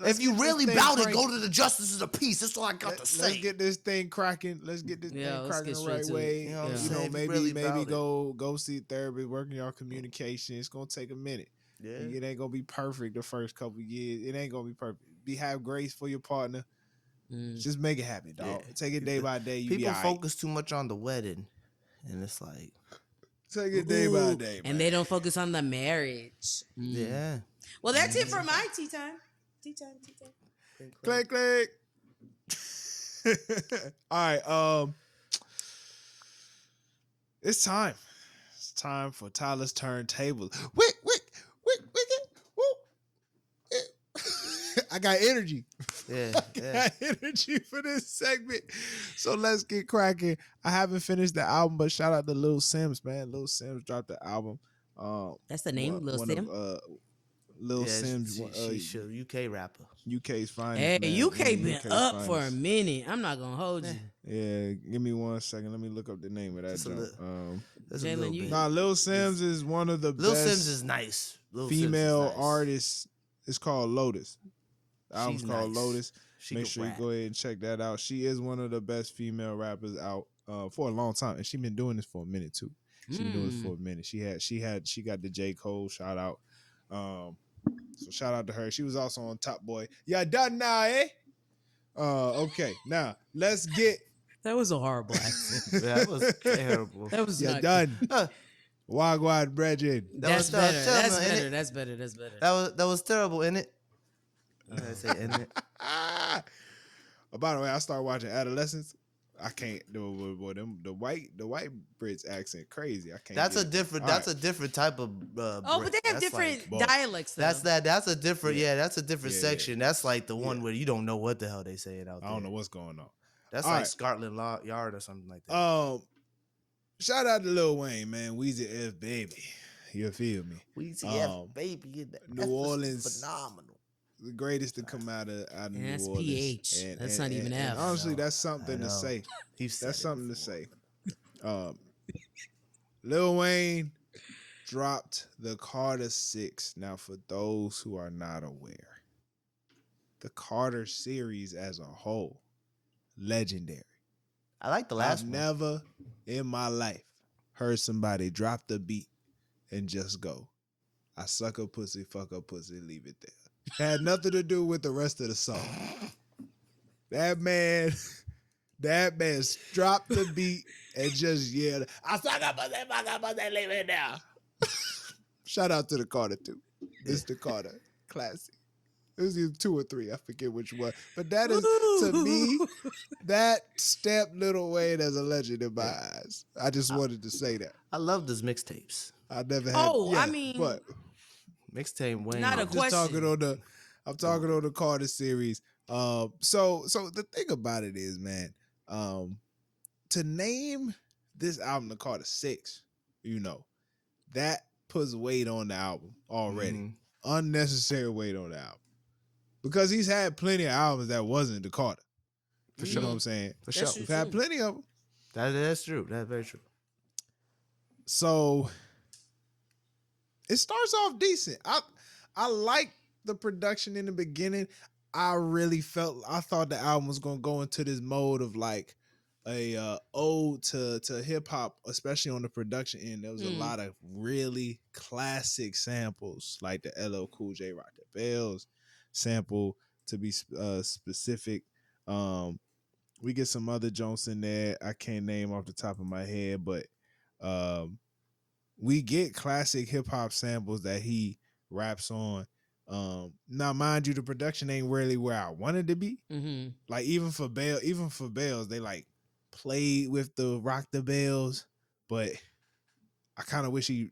If you
get
really
this thing
bout it,
cranking.
go to the justices of peace. That's all I got to
Let's
say.
get this thing cracking. Let's get this
Yeah,
thing
let's
cracking
get
the
straight
right
to it.
way.
You know what I'm
Yeah.
saying? If you
Maybe
really bout it.
go see therapy, working on communication. It's gonna take a minute.
Yeah.
It ain't gonna be perfect the first couple years. It ain't gonna be perfect. Have grace for your partner.
Mm.
Just make it happen, dog.
Yeah.
Take it day by day. You
People
be all right.
focus too much on the wedding, and it's like,
Take it day by
Ooh,
day,
and they don't focus on the marriage. Mm.
yeah.
Well, that's it for my tea time. Tea time.
click click. All right. It's time. It's time for Tyler's turntable. Wait. Woo. I got energy.
Yeah,
I got energy for this segment. So let's get cracking. I haven't finished the album, but shout out to Lil Simz, man. Lil Simz dropped the album.
That's the name, Lil
one
Sim.
of Lil Simz,
she's a UK rapper.
UK's
Hey,
finest, man.
UK been
UK's
up
finest.
for a minute. I'm not gonna hold you.
Yeah, give me 1 second. Let me look up the name of that
Just a
jump.
little- That's a
Jalen,
little
you-
bit.
Nah, Lil Simz is one of the
Lil
best
Simz is nice. Lil Simz is
female
nice.
artists. It's called Lotus. The album's
She's
called
nice.
Lotus.
She
Make
can
sure you
rap.
go ahead and check that out. She is one of the best female rappers out for a long time, and she's been doing this for a minute too. She's been doing this for a minute. She got the J. Cole shout out. So shout out to her. She was also on Top Boy. Yeah, done now, eh? Okay. Now let's get
That was a horrible accent.
That was terrible.
That was
yeah
not
done.
Huh.
Wagwan brethren.
That's
That was
better. That's
terrible,
better.
innit?
That's better. That's better.
That was terrible, innit? Did I say innit?
By the way, I started watching Adolescence. I can't do them. The white Brits accent crazy. I can't.
That's
get
a
it.
different.
All
That's
right.
a different type of.
Oh, but they have
that's
different
like-
dialects. Though.
That's a different.
Yeah.
Yeah, that's a different
Yeah,
section. That's like the one
Yeah.
where you don't know what the hell they saying out there.
I don't know what's going on.
That's
All
like
right.
Scotland Yard or something like that.
Shout out to Lil Wayne, man. Weezy F baby. You feel me?
Weezy baby,
New Orleans.
phenomenal.
The greatest to come out of
And that's
New Orleans.
PH. That's not even
and
F.
honestly,
I know.
that's something
I
to
know.
say.
He's
That's something to say. Lil Wayne dropped the Carter 6. Now, for those who are not aware, the Carter series as a whole, legendary.
I like the last
I've
one.
never in my life heard somebody drop the beat and just go, I suck a pussy, fuck a pussy, leave it there. It had nothing to do with the rest of the song. That man dropped the beat and just yelled, I suck a pussy, fuck a pussy, leave it there. Shout out to the Carter too. Mr. Carter. Classic. It was either 2 or 3. I forget which one. But that is, to me, that stamped Lil Wayne as a legend in my eyes. I just wanted to say that.
I love those mixtapes.
I never had.
Oh, I mean,
but
Mixtape Wayne.
Not a
I'm just
question.
talking on the, I'm talking on the Carter series. So the thing about it is, man, to name this album the Carter 6, you know, that puts weight on the album already.
Mhm.
Unnecessary weight on the album. Because he's had plenty of albums that wasn't the Carter.
For
You
sure.
know what I'm saying?
For
That's
sure.
true.
We've had plenty of them.
That's true. That's very true.
So it starts off decent. I like the production in the beginning. I thought the album was gonna go into this mode of like a ode to hip hop, especially on the production end. There was a lot of really classic samples, like the LL Cool J Rock the Bells sample, to be specific. We get some other Jones in there. I can't name off the top of my head, but we get classic hip hop samples that he raps on. Now, mind you, the production ain't really where I wanted to be.
Mm-hmm.
Like even for Bells, they like played with the Rock the Bells, but I kind of wish the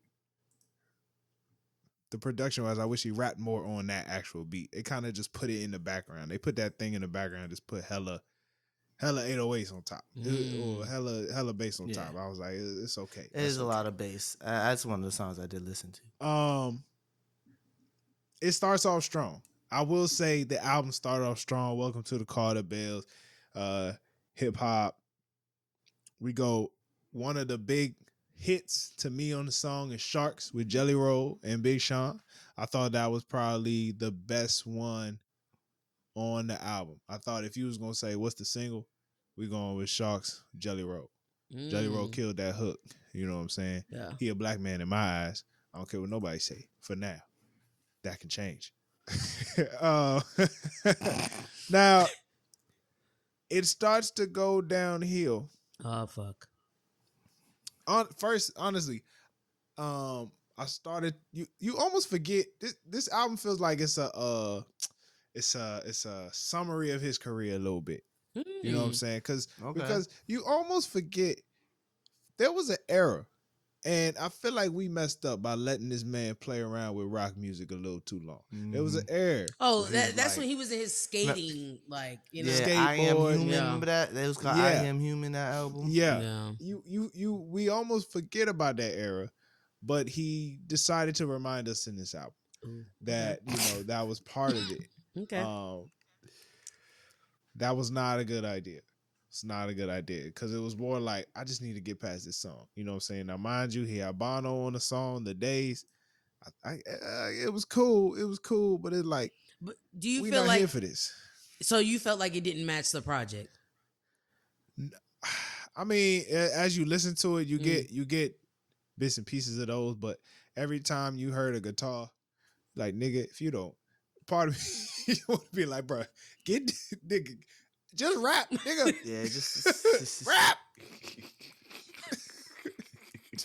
production wise, I wish he rapped more on that actual beat. They kind of just put it in the background. They put that thing in the background, just put hella 808s on top, or hella bass on top. I was like, it's okay.
It is a lot of bass. That's one of the songs I did listen to.
It starts off strong. I will say the album started off strong. Welcome to the Carter Bells, hip hop. We go, one of the big hits to me on the song is Sharks with Jelly Roll and Big Sean. I thought that was probably the best one on the album. I thought if you was gonna say what's the single, we going with Sharks, Jelly Roll. Jelly Roll killed that hook. You know what I'm saying?
Yeah.
He a black man in my eyes. I don't care what nobody say. For now, that can change. Now, it starts to go downhill.
Oh fuck.
First, honestly, I started. You almost forget this album feels like it's a summary of his career a little bit. You know what I'm saying? Because
Okay.
you almost forget there was an era, and I feel like we messed up by letting this man play around with rock music a little too long. There was an era.
Oh,
He was
that's
like-
when he was in his skating, like, you know.
Yeah, I Am
Skateboard.
Human.
Yeah.
Remember that? That was called
Yeah.
I Am Human, that album.
Yeah. We almost forget about that era, but he decided to remind us in this album
Ooh,
that, you know, that was part of it.
okay.
That was not a good idea. It's not a good idea because it was more like, I just need to get past this song. You know what I'm saying? Now, mind you, he had Bono on the song, The Days. It was cool. It was cool, but it's like,
But do you
we
feel
not
like
here for this.
so you felt like it didn't match the project?
I mean, as you listen to it, you get bits and pieces of those, but every time you heard a guitar, like, nigga, if you don't, part of me, you want to be like, bro, nigga, just rap, nigga.
Yeah, just
Rap.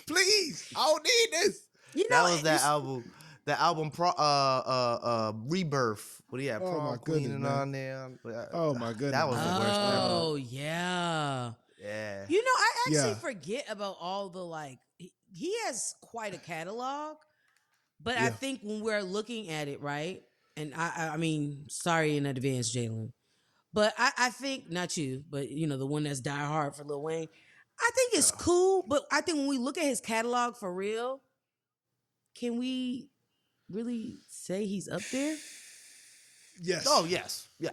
Please, I don't need this.
You know,
That was that album. The album Rebirth. What do you have?
Oh,
Prom
my
Queen
goodness,
and
man.
on there.
Oh, my goodness.
That was the worst ever.
Oh yeah.
Yeah.
You know, I actually
Yeah.
forget about all the, like, he has quite a catalog, but I
Yeah.
think when we're looking at it, right? And I mean, sorry in advance, Jalen, but I think not you, but you know, the one that's die hard for Lil Wayne. I think it's cool, but I think when we look at his catalog for real, can we really say he's up there?
Yes.
Oh yes. Yeah.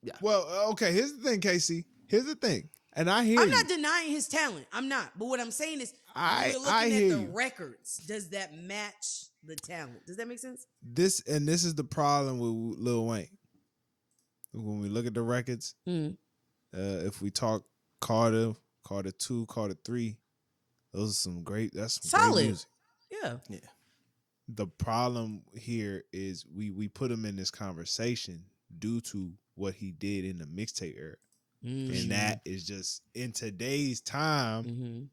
Yeah.
Well, okay, here's the thing, Casey. Here's the thing. And I hear
I'm
you.
not denying his talent. I'm not. But what I'm saying is,
I
when we're looking
hear
at the
you.
records, does that match the talent? Does that make sense?
This is the problem with Lil Wayne. When we look at the records, if we talk Carter 2, Carter 3, those are some great. That's some
Solid.
great music.
Yeah.
Yeah.
The problem here is we put him in this conversation due to what he did in the mixtape era. And that is just, in today's time,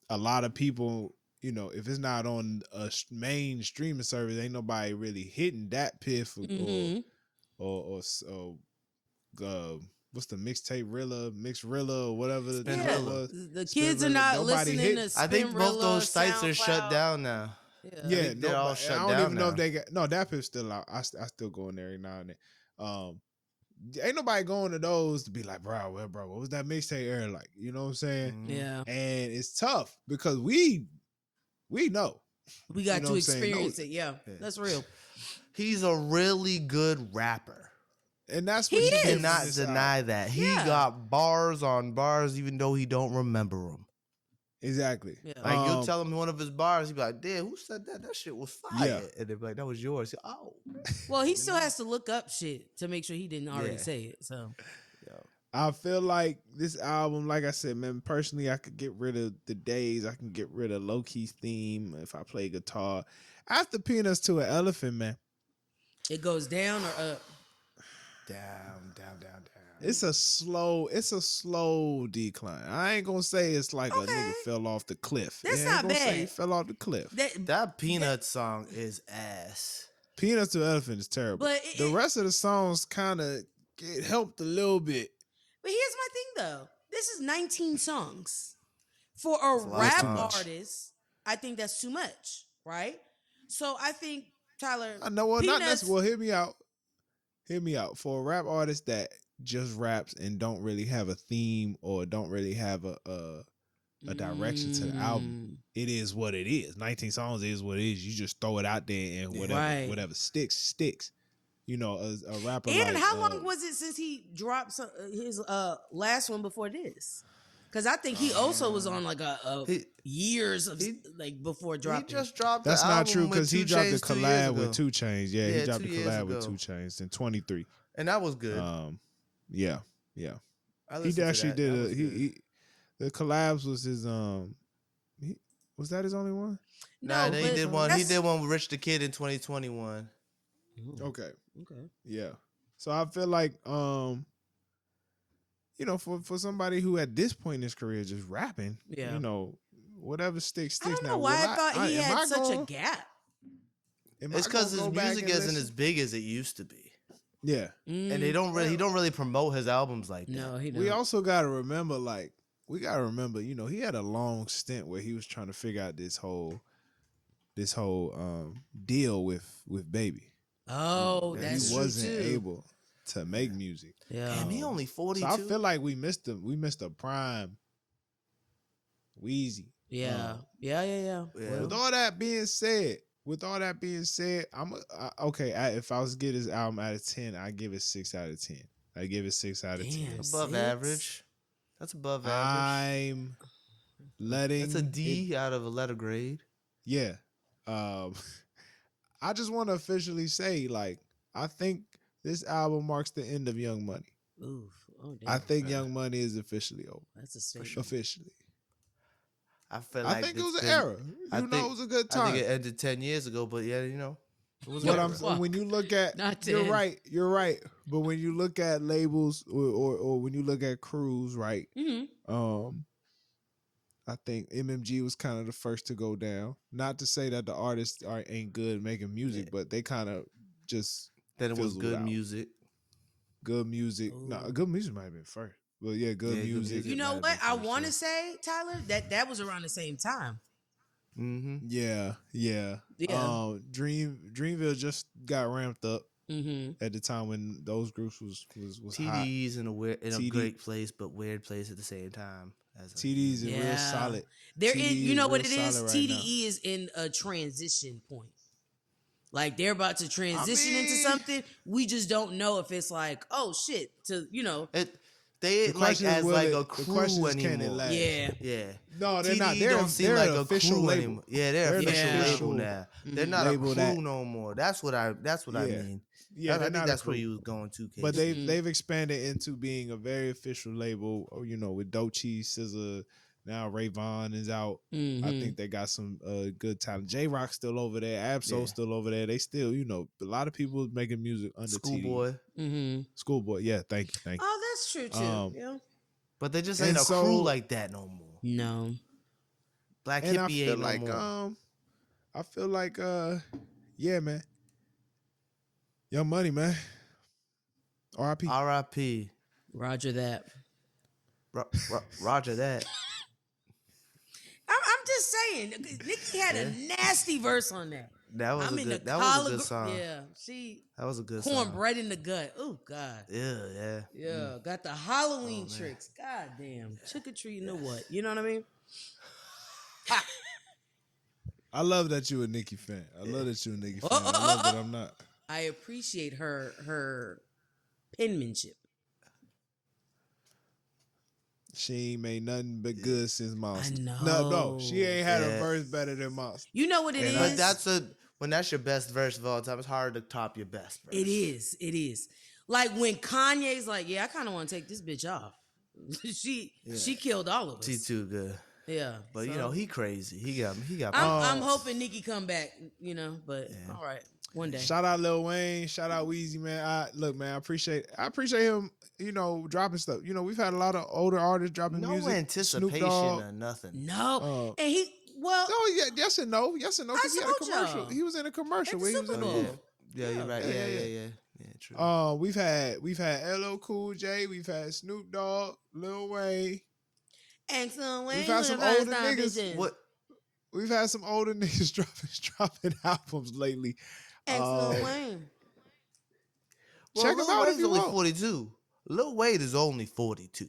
a lot of people, you know, if it's not on a main streaming service, ain't nobody really hitting that piff or what's the mixtape Mixrilla or whatever the
Spinrilla.
thing was.
The kids are not
Nobody
listening
hit-
to
I think both
Spinrilla,
those sites are shut
SoundCloud.
down now.
Yeah,
think they're all shut
I don't
down
even know
now.
if they got. No, that piff's still out. I still go in there every now and then. Ain't nobody going to those to be like, bro, what was that mixtape era like? You know what I'm saying?
Yeah.
And it's tough because we know.
We got
You know
to
what I'm saying?
experience it. Yeah. That's real.
He's a really good rapper.
And that's
He
what
is.
you
You cannot deny that. He
Yeah.
got bars on bars, even though he don't remember them.
Exactly.
Yeah.
Like, you'll tell him one of his bars, he'll be like, damn, who said that? That shit was fire.
Yeah.
And they'll be like, that was yours. Oh.
Well, he still has to look up shit to make sure he didn't already
Yeah.
say it. So
I feel like this album, like I said, man, personally, I could get rid of The Days. I can get rid of Low Key's theme if I play guitar. After Peanuts to an Elephant, man,
it goes down or up.
Down.
it's a slow decline. I ain't gonna say it's like a
Okay.
nigga fell off the cliff.
That's
I ain't
not
gonna say
bad.
he fell off the cliff.
That Peanuts song is ass.
Peanuts to Elephant is terrible.
But
the rest of the songs kind of get helped a little bit.
But here's my thing, though. This is 19 songs. For a
That's a lot
rap
too much.
artist, I think that's too much, right? So I think, Tyler,
I know, well, not
Peanuts-
necessarily. Well, hear me out. For a rap artist that just raps and don't really have a theme or don't really have a direction to the album, it is what it is. 19 songs is what it is. You just throw it out there and whatever sticks. You know, a rapper.
And
like,
how long was it since he dropped his last one before this? Because I think he also was on like years of like before dropping.
He just dropped.
That's
the
not
album
true
with
because he
2
dropped a
Chainz 2 years
collab
ago.
with 2 Chainz. Yeah, he dropped a
2 years
collab with
ago.
2 Chainz in 23.
And that was good.
Yeah.
I
He
listened to
actually
that.
did
That was good.
he the collabs was his was that his only one?
Nah, then he
but
did one. He
that's-
did one with Rich the Kid in 2021.
Okay.
Okay.
Yeah. So I feel like you know, for somebody who at this point in his career just rapping,
Yeah.
you know, whatever sticks.
I don't know
Now,
why
will
I thought he
am
had
I
such a
gonna-
gap.
am
It's
I
because
gonna
his
go back
music
and
isn't
listen?
as big as it used to be.
Yeah.
And they don't really he don't really promote his albums like that.
No, he don't.
We also got to remember, you know, he had a long stint where he was trying to figure out this whole deal with Baby.
Oh,
Yeah,
that's
he
true
wasn't
too.
able to make music.
Yeah.
Damn, he only 42.
So I feel like we missed a prime Wheezy.
Yeah. Yeah.
Yeah.
With all that being said, if I was to give this album out of 10, I give it 6 out of 10. I give it 6 out of 10.
Damn.
Above
6?
average. That's above average.
I'm letting
That's a D out of a letter grade.
Yeah. I just want to officially say, like, I think this album marks the end of Young Money.
Oof. Oh, damn.
I think Young Money is officially over.
That's a statement.
Officially.
I feel like
I think it was
it's
an
been-
era.
I
It
think-
was a good
I
time.
think it ended 10 years ago, but yeah, you know. It was an
But
era.
I'm saying, when you look at,
Not
you're
10.
right. But when you look at labels or when you look at crews, right?
Mm-hmm.
I think MMG was kind of the first to go down. Not to say that the artists ain't good making music, but they kind of just
Then it was
fizzled
good
out.
music.
Good music. No,
Ooh.
good music might have been first. But yeah, good
Yeah, good
music.
music.
You know
might
what?
have been
I
first,
want to
yeah.
say, Tyler, that was around the same time.
Mm-hmm.
Yeah.
Yeah.
Dreamville just got ramped up
Mm-hmm.
at the time when those groups was hot.
TD's in a
TD.
great place, but weird place at the same time.
TD's is real
Yeah.
solid.
There
TDE
is, you know what it
real
is?
solid right
TDE is in a transition point. Like they're about to transition into
mean-
something. We just don't know if it's like, oh shit, to
They
The
like
question is,
as
will
like
it-
a
the
crew
question is, can it
anymore.
last?
yeah.
Yeah.
No, they're not.
TDE
They're,
don't seem
they're
like
an
a
official
crew
label.
anymore. Yeah, they're
They're
an
an
official
official
label now. They're not a
label
crew
that-
no more. That's what I
Yeah.
mean.
Yeah,
I
they're
think
not a
that's where
crew.
you was going to, Casey.
But they've expanded into being a very official label. You know, with Doechii, SZA, now Ray Vaughn is out.
Mm-hmm.
I think they got some good talent. J Rock's still over there. Absol's
Yeah.
still over there. They still, you know, a lot of people making music under
Schoolboy.
Mm-hmm.
Schoolboy. Yeah, thank you.
Oh, that's true too. Yeah.
But they just
And
ain't a
so-
crew like that no more.
No.
Black
And I
Hippie
feel
ain't
like,
no more.
I feel like, yeah, man. Young Money, man. R.I.P.
R.I.P.
Roger that.
Roger that.
I'm just saying, Nicki had a nasty verse on that.
That was
I'm
a
in
good.
the
That was a
collard
good song.
Yeah, she
That was a good song.
cornbread in the gut. Oh God.
Yeah.
Yeah, got the Halloween
Oh, man.
tricks. God damn, trick or treating or what? You know what I mean?
I love that you're a Nicki fan. I love that you're a Nicki fan.
Oh,
I love that I'm not.
I appreciate her penmanship.
She ain't made nothing but good since Monster.
know.
No, she ain't had a
Yeah.
verse better than Monster.
You know what it is?
But when that's your best verse of all time, it's hard to top your best verse.
It is. Like when Kanye's like, yeah, I kind of want to take this bitch off. She killed all of us.
She too good.
Yeah,
But you
so-
know, he crazy. He got
I'm hoping Nicki come back. You know, but
Yeah.
all right, one day.
Shout out Lil Wayne. Shout out Weezy, man. Look, man, I appreciate him, you know, dropping stuff. You know, we've had a lot of older artists dropping
no
music.
anticipation
Snoop Dogg.
or nothing.
No, and he
Oh yeah, yes and no, because he had a
told
commercial.
y'all.
He was in a commercial
At
where
the
he was in
Super
a
Bowl.
booth.
Yeah, you're right. Yeah, true.
We've had LL Cool J, we've had Snoop Dogg, Lil Wayne.
Excellent.
We've had some older niggas.
What?
We've had some older niggas dropping albums lately.
Excellent Wayne.
Well,
Check him
Lil
out if
Wayne's
you
only
want.
42. Lil Wayne is only 42.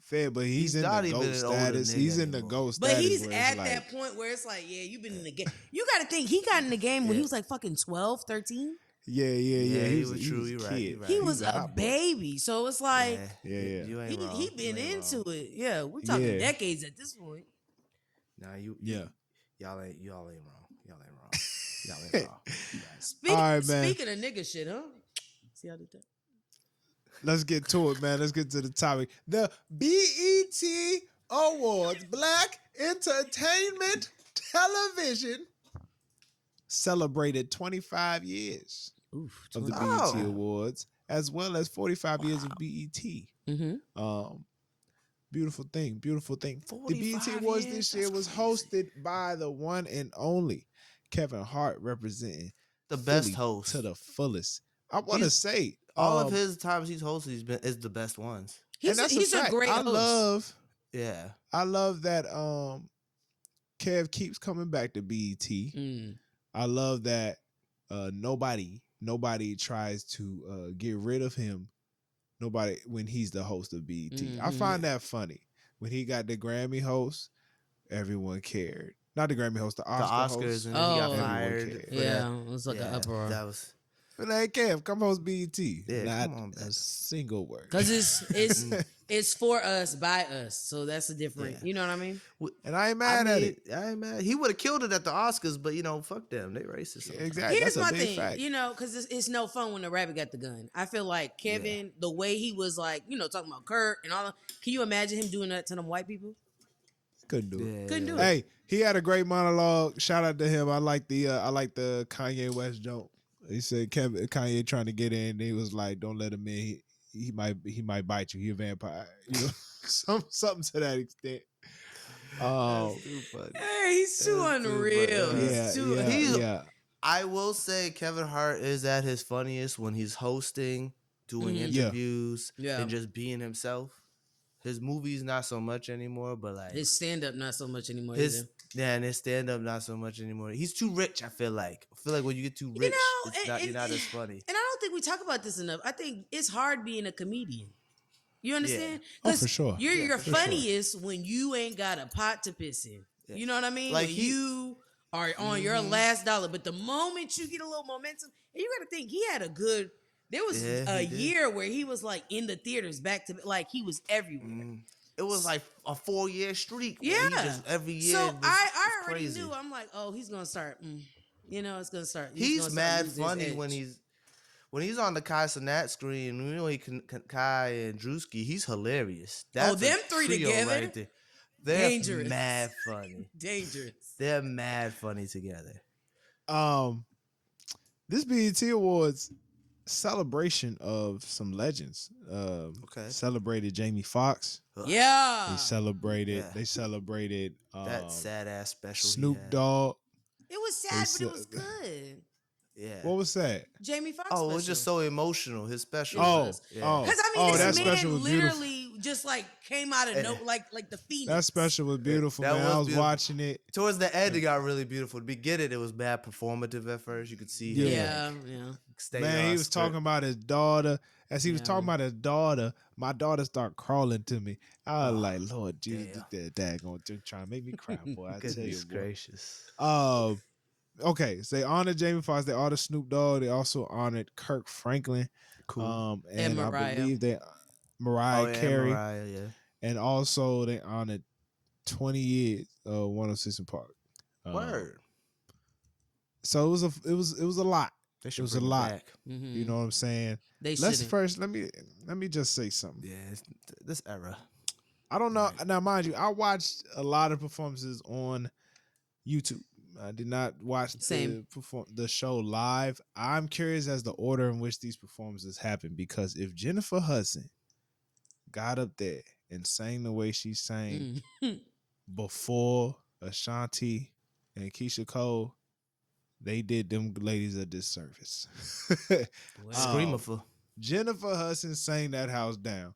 Fair, but he's in
not
the
even
GOAT
an older
status.
nigga
He's in the
anymore.
GOAT
But
status.
he's
where it's
at
like,
that point where it's like, yeah, you've been in the game. You got to think, he got in the game when he was like fucking 12, 13.
Yeah.
he
was
was
he
true.
was a
You're right,
kid.
you're right.
He
He
was
a
a
hot boy.
baby. So it's like,
Yeah.
You ain't wrong.
he been
You ain't
into
wrong.
it. Yeah, we're talking
Yeah.
decades at this point.
Nah,
Yeah.
y'all ain't wrong. Y'all ain't wrong.
Speaking,
All right, man.
speaking of nigga shit, huh? See how I did that?
Let's get to it, man. Let's get to the topic. The BET Awards, Black Entertainment Television, celebrated 25 years
Oof.
of the
Oh.
BET Awards, as well as 45 years of BET.
Mm-hmm.
Beautiful thing. The BET
45
Awards
years?
this year
That's
was
crazy.
hosted by the one and only Kevin Hart, representing
The best
Philly
host.
to the fullest. I want to say
all of his times he's hosted, is the best ones.
and that's
he's
a
a
fact.
great host.
Yeah.
I love that Kev keeps coming back to BET. I love that nobody tries to get rid of him. Nobody when he's the host of BET. I find that funny. When he got the Grammy host, everyone cared. Not the Grammy host, the Oscars
host.
And
then he got
everyone
fired.
cared.
Yeah, it was like an uproar.
That was.
But like, Kev, come host BET.
Yeah,
Not
come on,
a single word.
Because it's for us, by us. So that's a different, you know what I mean?
And I ain't mad at it.
I ain't mad. He would have killed it at the Oscars, but fuck them. They racist sometimes.
Exactly.
Here's
that's
my
a big
thing,
fact.
because it's no fun when the rabbit got the gun. I feel like Kevin, the way he was like, talking about Kurt and all that. Can you imagine him doing that to them white people?
Couldn't do it.
Couldn't do it.
Hey, he had a great monologue. Shout out to him. I like the Kanye West joke. He said Kanye trying to get in. He was like, "Don't let him in. He might bite you. He a vampire." Something to that extent.
That's too funny.
Hey, he's too unreal.
Yeah.
I will say Kevin Hart is at his funniest when he's hosting, doing interviews, and just being himself. His movies not so much anymore, but like
his stand up not so much anymore.
And his stand up not so much anymore. He's too rich. I feel like when you get too rich, you're not as funny.
And I don't think we talk about this enough. I think it's hard being a comedian. You understand?
Oh, for sure.
You're funniest when you ain't got a pot to piss in. Yeah. You know what I mean? Like when you are on your last dollar, but the moment you get a little momentum, and you got to think he had a good. There was a year where he was like in the theaters back to like he was everywhere.
It was like a 4-year streak.
Yeah,
he just every year.
So I already
crazy.
knew. I'm like, oh, he's gonna start. It's gonna start.
He's mad funny when he's on the Kai Cenat screen. He Kai and Drewski. He's hilarious. That's
them three together.
Right there. They're
dangerous.
Mad funny.
Dangerous.
They're mad funny together.
This BET Awards celebration of some legends. Celebrated Jamie Foxx.
Yeah.
They celebrated
that sad ass special.
Snoop Dogg.
It was sad, but it was good.
Yeah.
What was that?
Jamie Foxx.
Oh, it was just so emotional. His special.
Because this man literally just like came out of like the phoenix.
That special was beautiful, man. I was watching it.
Towards the end, it got really beautiful. To begin it was bad performative at first. You could see him.
Man, he was talking about his daughter. As he was talking about his daughter, my daughter started crawling to me. I was like, Lord Jesus, that dad going to try to make me cry, boy. I tell you,
gracious.
Okay, so they honored Jamie Foxx. They honored Snoop Dogg. They also honored Kirk Franklin.
Cool.
And
Mariah.
I believe they Mariah Carey.
Mariah,
and also they honored 20 years of 106 in Park.
Word.
So it was a lot.
It
was a lot. You know what I'm saying? Let me just say something.
Yeah, this era.
I don't know. Now, mind you, I watched a lot of performances on YouTube. I did not watch the show live. I'm curious as the order in which these performances happened, because if Jennifer Hudson got up there and sang the way she sang before Ashanti and Keisha Cole, they did them ladies a disservice.
Screamifer.
Jennifer Hudson sang that house down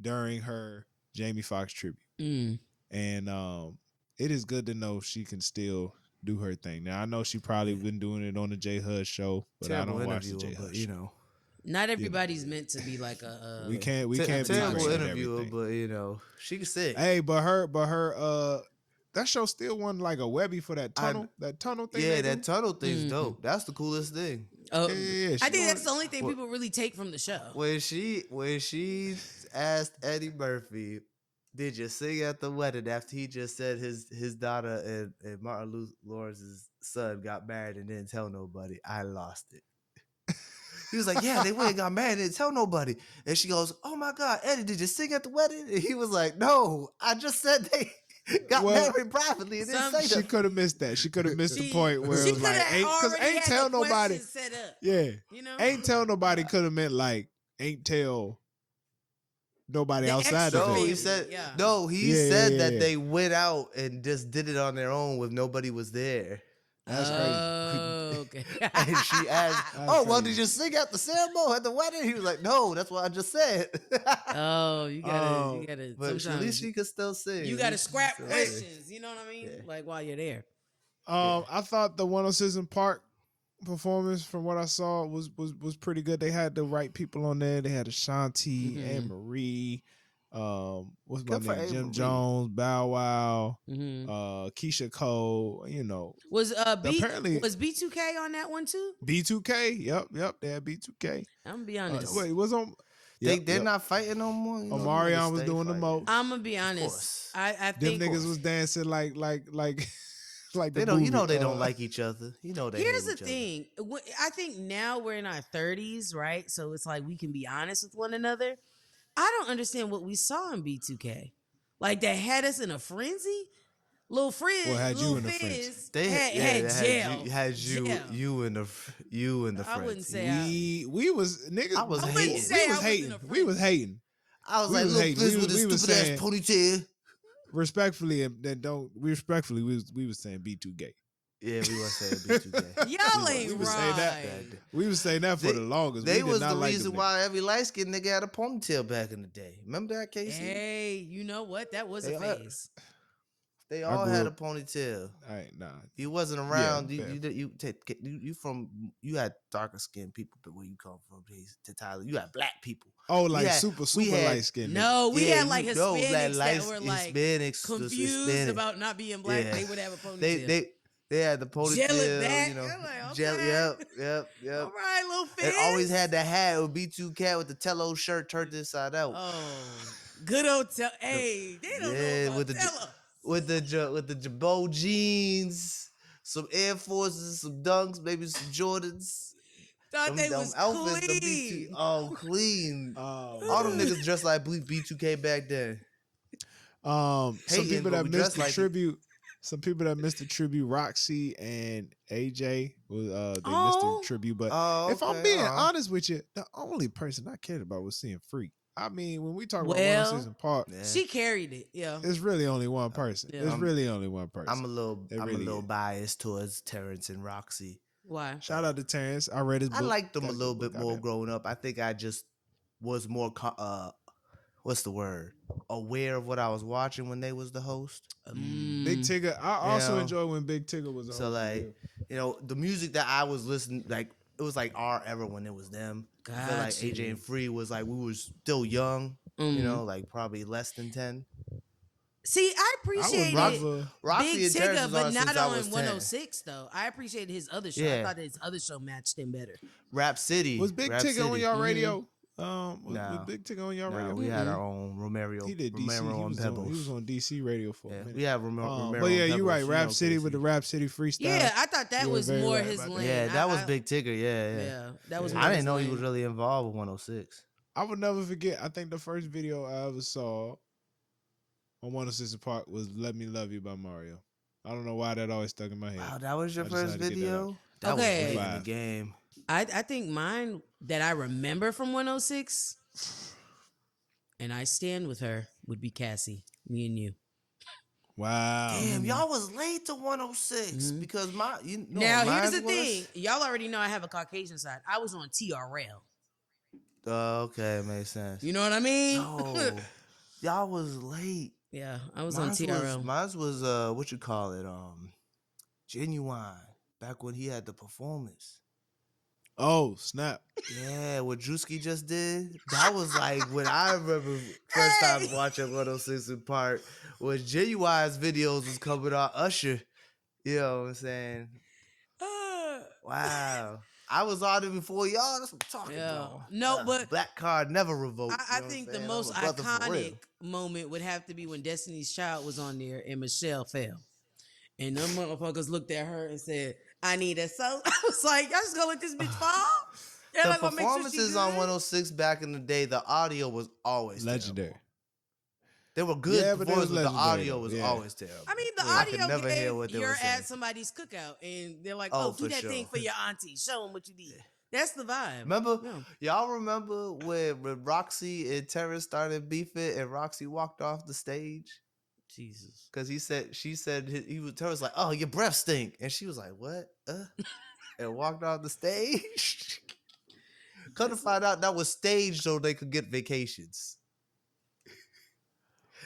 during her Jamie Foxx tribute. And it is good to know she can still do her thing. Now I know she probably been doing it on the J Hud show, but
terrible
I don't watch the J Hud show.
Not everybody's meant to be like a.
We can't be
terrible
great
interviewer, but she can sing.
Hey, but her that show still won like a Webby for that tunnel. That tunnel thing.
Yeah, that tunnel thing's dope. That's the coolest thing.
Oh, yeah, I think that's the only thing people really take from the show.
When she asked Eddie Murphy, did you sing at the wedding after he just said his daughter and Martin Lawrence's son got married and didn't tell nobody? I lost it. He was like, yeah, they went and got married and didn't tell nobody. And she goes, oh my God, Eddie, did you sing at the wedding? And he was like, no, I just said they got married privately and didn't say that.
She could have missed that. She could have missed the point where it was like, ain't tell nobody.
Set up,
yeah.
You know?
Ain't tell nobody could have meant like, ain't tell nobody outside of it.
He said that they went out and just did it on their own when nobody was there.
That's crazy.
Okay.
And she asked,
That's
"Oh, well,
crazy.
did you sing at the ceremony at the wedding?" He was like, "No, that's what I just said."
Oh, you gotta.
But at least
Sometimes
she could still sing.
you
At
gotta
least she could
scrap
still sing.
questions. You know what I mean?
Yeah.
Like while you're there.
I thought the 106 in Park performance, from what I saw, was pretty good. They had the right people on there. They had Ashanti, Anne Marie, what's my
Good for
name?
Anne
Jim
Marie.
Jones, Bow Wow,
Mm-hmm.
Keisha Cole.
Was
apparently
was B2K on that one too?
B2K. Yep. They had B2K.
I'm gonna be honest.
Wait, was on.
They're not fighting no more. You know, them
Omarion
niggas
was
stay
doing the
fighting.
most.
I'm gonna be
Of
honest.
course.
I
Them
think
niggas was dancing like like
They
the
don't.
movie.
You know they don't like each other. You know they
here's
hate
the
each other.
thing. I think now we're in our 30s, right? So it's like we can be honest with one another. I don't understand what we saw in B2K. Like that had us in a frenzy. Lil Frizz,
Well, had you
Lil
in a frenzy.
Fizz
They
had jail.
had
Jail.
you in the
I wouldn't
frenzy.
say
We was niggas.
I was
I wouldn't
hating.
say
We was
I was in
hating.
a
We was
frenzy.
hating.
I was
We
like,
was
Lil
hating.
Fizz
We
with his
was
stupid ass
saying-
ponytail.
Respectfully, and then don't we respectfully we was saying B2 gay.
Yeah, we was saying B2K.
Y'all
We
ain't
was saying that.
right.
We was saying that for the longest.
They
we did
was
not
the
like
reason
them
why every light skinned nigga had a ponytail back in the day. Remember that, Casey?
Hey, you know what? That was
They
a
are-
phase.
They
I
all
grew
had a
up-
ponytail.
All right, nah.
You wasn't around.
fair.
You had darker skinned people, but where you come from, to Tyler, you had black people.
Oh,
We
like
had-
super
we had-
light skinned.
No, we
Yeah,
had like
you know,
Hispanics
like
that were like
Hispanics,
confused
Hispanic.
about not being black.
Yeah.
They would have a ponytail.
They had the ponytail.
Gel it back.
You know,
I'm like,
gel.
okay.
Yep.
All right, Lil Fizz.
And always had the hat. It would be two cat with the tello shirt turned inside out.
Oh, good old Hey, they don't know about
with the
Tello.
with the Jabot jeans, some Air Forces, some Dunks, maybe some Jordans.
Thought they
Them
was
outfits, them
clean.
clean.
Oh,
All them niggas dressed like B2K back then.
some
Hating,
people
but
that
we
missed
dress
the
like it.
tribute. Some people that missed the tribute. Roxy and AJ was they missed
Oh.
the tribute. But
Oh,
if I'm
okay,
being honest with you, the only person I cared about was seeing Freak. I mean, when we talk about
Well,
106 in Park,
Yeah.
She carried it. Yeah.
it's really only one person.
Yeah.
It's really only one person.
I'm a little
It really is.
biased towards Terrence and Roxy.
Why?
Shout out to Terrence. I read his book.
I liked them
Got
a
good
little
book
bit
out
more
there.
growing up. I think I just was more what's the word? Aware of what I was watching when they was the host.
Big Tigger. I also
Yeah.
enjoy when Big Tigger was on.
So like, you know, the music that I was listening, like it was like our era when it was them. I feel like
Got you.
AJ and Free was like we were still young, you know, like probably less than 10.
See, I appreciated
Roxy
Big
and Terrence
Tigger,
was
but
on
not
since I
on
was 10.
106 though. I appreciated his other show. I
Yeah.
thought his other show matched him better.
Rap City
Was Big
Rap
Tigger on
City.
y'all
Mhm.
radio? Was
No.
Big Tigger on y'all
No,
radio?
we had our own Romero.
He did DC.
Romero
He
and
was,
Pebbles.
he was on DC radio for a
Yeah,
minute.
we have Romero.
But yeah,
and
you're right.
Pebbles,
Rap
know,
City with
Casey.
the Rap City freestyle.
Yeah, I thought that
You were
was
very
more
right
his
about that.
lane.
Yeah, that was
I-
Big Tigger. Yeah.
Yeah, that was.
Yeah.
more
I
his
didn't know he
lane.
was really involved with 106.
I would never forget. I think the first video I ever saw on 106 Park was "Let Me Love You" by Mario. I don't know why that always stuck in my head.
Wow, that was your
I just
first
had to get that
video? That
Okay.
was late in the
Five.
game.
I think mine that I remember from 106, and I stand with her, would be Cassie. Me and you.
Wow.
Damn, y'all was late to 106 because my
Now here's
mine
the
was-
thing. Y'all already know I have a Caucasian side. I was on TRL.
Okay, makes sense.
You know what I mean?
No, y'all was late.
Yeah, I was on TRL.
Mine was what you call it? Genuine. Back when he had the performance.
Oh snap!
Yeah, what Drewski just did. That was like when I remember first time watching 106 in Park was Genuine's videos was coming out. Usher. You know what I'm saying? Wow. I was on it before y'all. That's what I'm talking
Yeah.
about.
No, but
Black card never revoked.
I think the most iconic moment would have to be when Destiny's Child was on there and Michelle fell. And them motherfuckers looked at her and said, I need a soul. I was like, y'all just gonna let this bitch fall? Y'all
The
not gonna make sure she
performances
good?
on 106 back in the day, the audio was always
Legendary.
terrible. They were good
Yeah, but they was
performances, but the
legendary,
audio
though.
was
Yeah.
always terrible.
I mean, the
I could
audio
never hear
gave
what they
you're
were saying.
at somebody's cookout, and they're like,
Oh,
"Oh, do
for
that
sure.
thing for your auntie. Show them what you did." That's the vibe.
Remember,
Yeah.
y'all remember when Roxy and Terrence started beefing and Roxy walked off the stage?
Jesus.
Because she said he was like, "Oh, your breath stink," and she was like, "What?" And walked off the stage. Come to find out, that was staged so they could get vacations.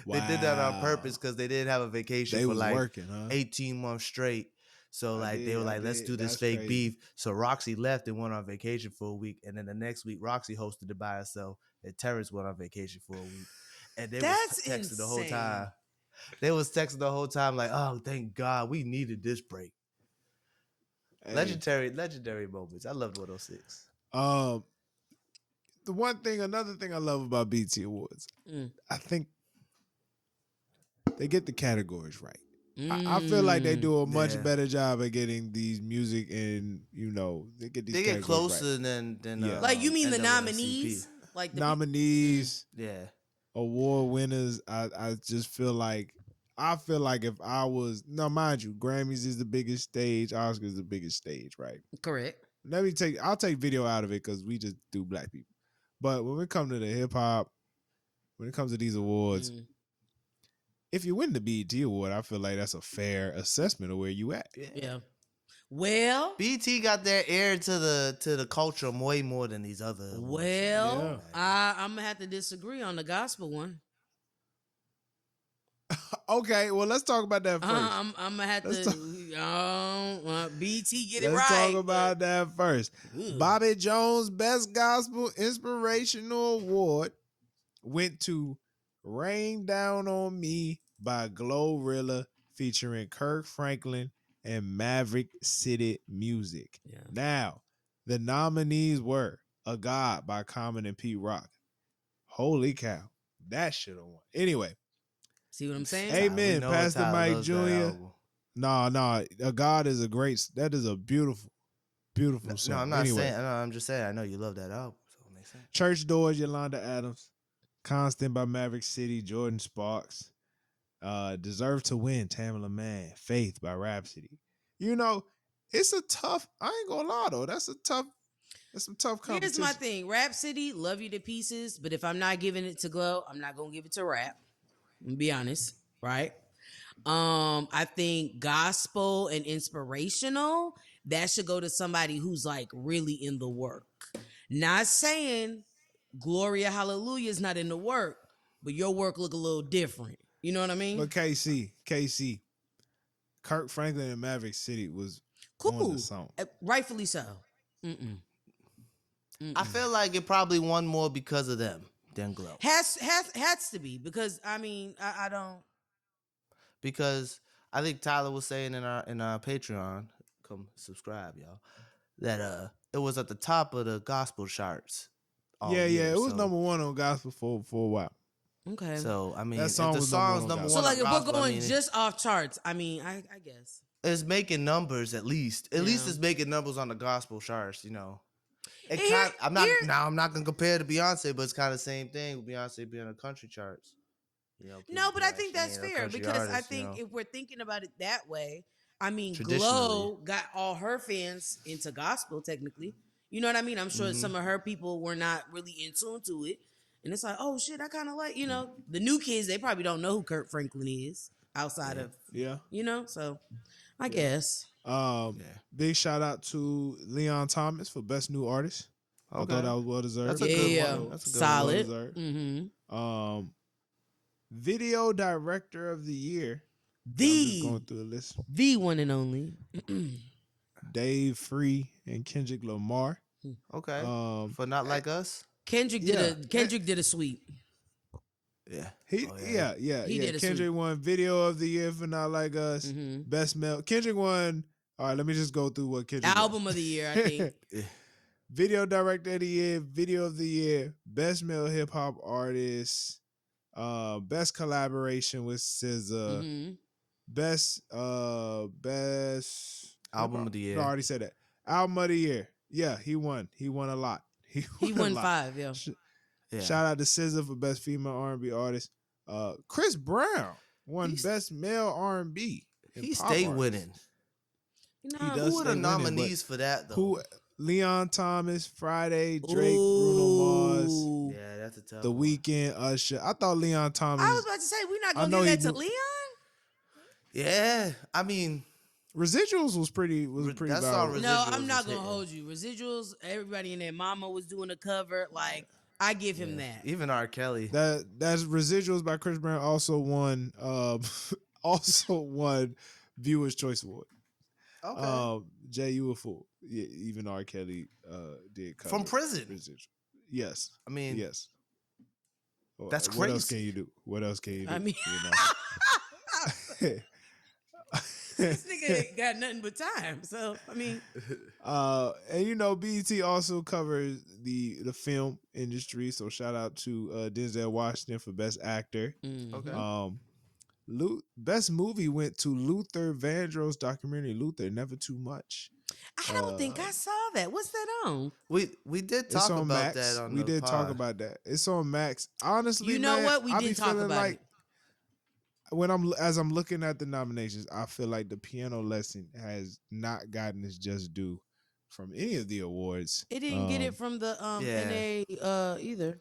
They did that on purpose because they didn't have a vacation
They
for
was
like
working, huh?
18 months straight. So they were like, let's do this
That's
fake
crazy.
beef. So Roxy left and went on vacation for a week, and then the next week Roxy hosted it by herself, and Terrence went on vacation for a week, and they was
That's
texting the whole
insane.
time. They was texting the whole time like, "Oh, thank God, we needed this break."
Hey,
Legendary moments. I loved 106.
Another thing I love about BT Awards,
Mm.
I think they get the categories right. I feel like they do a much
Yeah.
better job at getting these music and they get these
They get
categories
closer
right.
than
Yeah.
Like you mean the
NAACP.
nominees? Like the
Nominees,
Yeah.
award winners. I just feel like if I was mind you, Grammys is the biggest stage, Oscars is the biggest stage, right?
Correct.
I'll take video out of it because we just do black people. But when it comes to the hip hop, when it comes to these awards, if you win the BET award, I feel like that's a fair assessment of where you at.
Yeah. Well,
BT got their ear to the culture way more than these other awards.
well,
Yeah.
I'm gonna have to disagree on the gospel one.
Okay, well let's talk about that first.
I'm gonna have to. BT get it
Let's
right.
talk about that first. Bobby Jones' Best Gospel Inspirational Award went to Rain Down on Me by Glorilla featuring Kirk Franklin and Maverick City Music.
Yeah.
Now, the nominees were A God by Common and Pete Rock. Holy cow. That should have won. Anyway.
See what I'm saying?
Amen. Pastor Mike Jr. No, A God is that is a beautiful song.
No, I'm not saying. No, I'm just saying. I know you love that album, so it makes sense.
Church Doors, Yolanda Adams. Constant by Maverick City, Jordan Sparks. Deserve to Win, Tamala Mann. Faith by Rhapsody. It's a tough, I ain't gonna lie though. That's some tough competition.
Here's my thing. Rhapsody, love you to pieces, but if I'm not giving it to Glow, I'm not gonna give it to Rap. I'm gonna be honest, right? I think gospel and inspirational, that should go to somebody who's like really in the work. Not saying Gloria Hallelujah is not in the work, but your work look a little different. You know what I mean?
But KC, Kirk Franklin and Maverick City was
cool.
On the song.
Rightfully so.
I feel like it probably won more because of them than Glow.
Has to be, because I mean I don't.
Because I think Tyler was saying in our Patreon, come subscribe, y'all, that it was at the top of the gospel charts.
It was number one on gospel for a while.
Okay.
So I mean,
that song
if the
was
song's number one.
So like,
if
we're going just off charts, I mean, I guess
it's making numbers at least. At least it's making numbers on the gospel charts. I'm not gonna compare to Beyonce, but it's kind of the same thing with Beyonce being on country charts.
No, but I think that's fair, because I think if we're thinking about it that way, I mean, Glow got all her fans into gospel technically. You know what I mean? I'm sure some of her people were not really in tune to it. And it's like, oh shit, I kind of like, the new kids, they probably don't know who Kirk Franklin is outside of, so I guess.
Big shout out to Leon Thomas for Best New Artist. I thought that was well deserved.
That's a good one. That's a good
solid.
One.
Mm-hmm. Video Director of the Year. Going through the list.
The one and only.
Dave Free and Kendrick Lamar.
Okay. For Not Like Us.
Kendrick did a sweep.
Yeah.
He did. Kendrick won Video of the Year for Not Like Us. Best Male. Kendrick won. All right, let me just go through what Kendrick
Album
won.
of the Year, I think.
Video Director of the Year, Video of the Year, Best Male Hip Hop Artist, Best Collaboration with SZA, Best
Album of the Year.
I already said that. Album of the Year. Yeah, he won. He won a lot.
He won 5, yeah.
Shout out to SZA for Best Female R&B Artist. Chris Brown won Best Male R&B.
He stayed winning. Who are the nominees for that, though?
Leon Thomas, Friday, Drake, Bruno Mars.
Yeah, that's a tough
The
one.
Weeknd, Usher. I thought Leon Thomas.
I was about to say, we're not going to give that to Leon?
Yeah, I mean,
Residuals was pretty
That song
valuable.
No,
Residuals
I'm not
was
gonna
hitting.
hold you. Residuals, everybody and their mama was doing a cover. Like, I give him
Yeah.
that.
Even R. Kelly.
That's Residuals by Chris Brown also won also won Viewers Choice Award.
Okay.
Jay, you a fool. Yeah, even R. Kelly did cover
From prison.
Residual. Yes.
I mean,
Yes.
that's
What else can
crazy.
you do? What else can you do?
I mean,
You know?
this nigga ain't got nothing but time. So, I mean,
And you know, BET also covers the film industry. So shout out to Denzel Washington for Best Actor.
Okay.
Best movie went to Luther Vandross documentary Luther Never Too Much.
I don't think I saw that. What's that on?
We did
It's
talk
on
about
Max.
that on
We
the
did talk
pod.
about that. It's on Max. Honestly,
You know
man,
what? We
I
did
be
talk
feeling
about
like
it.
when as I'm looking at the nominations, I feel like the piano lesson has not gotten its just due from any of the awards.
It didn't get it from the NA either.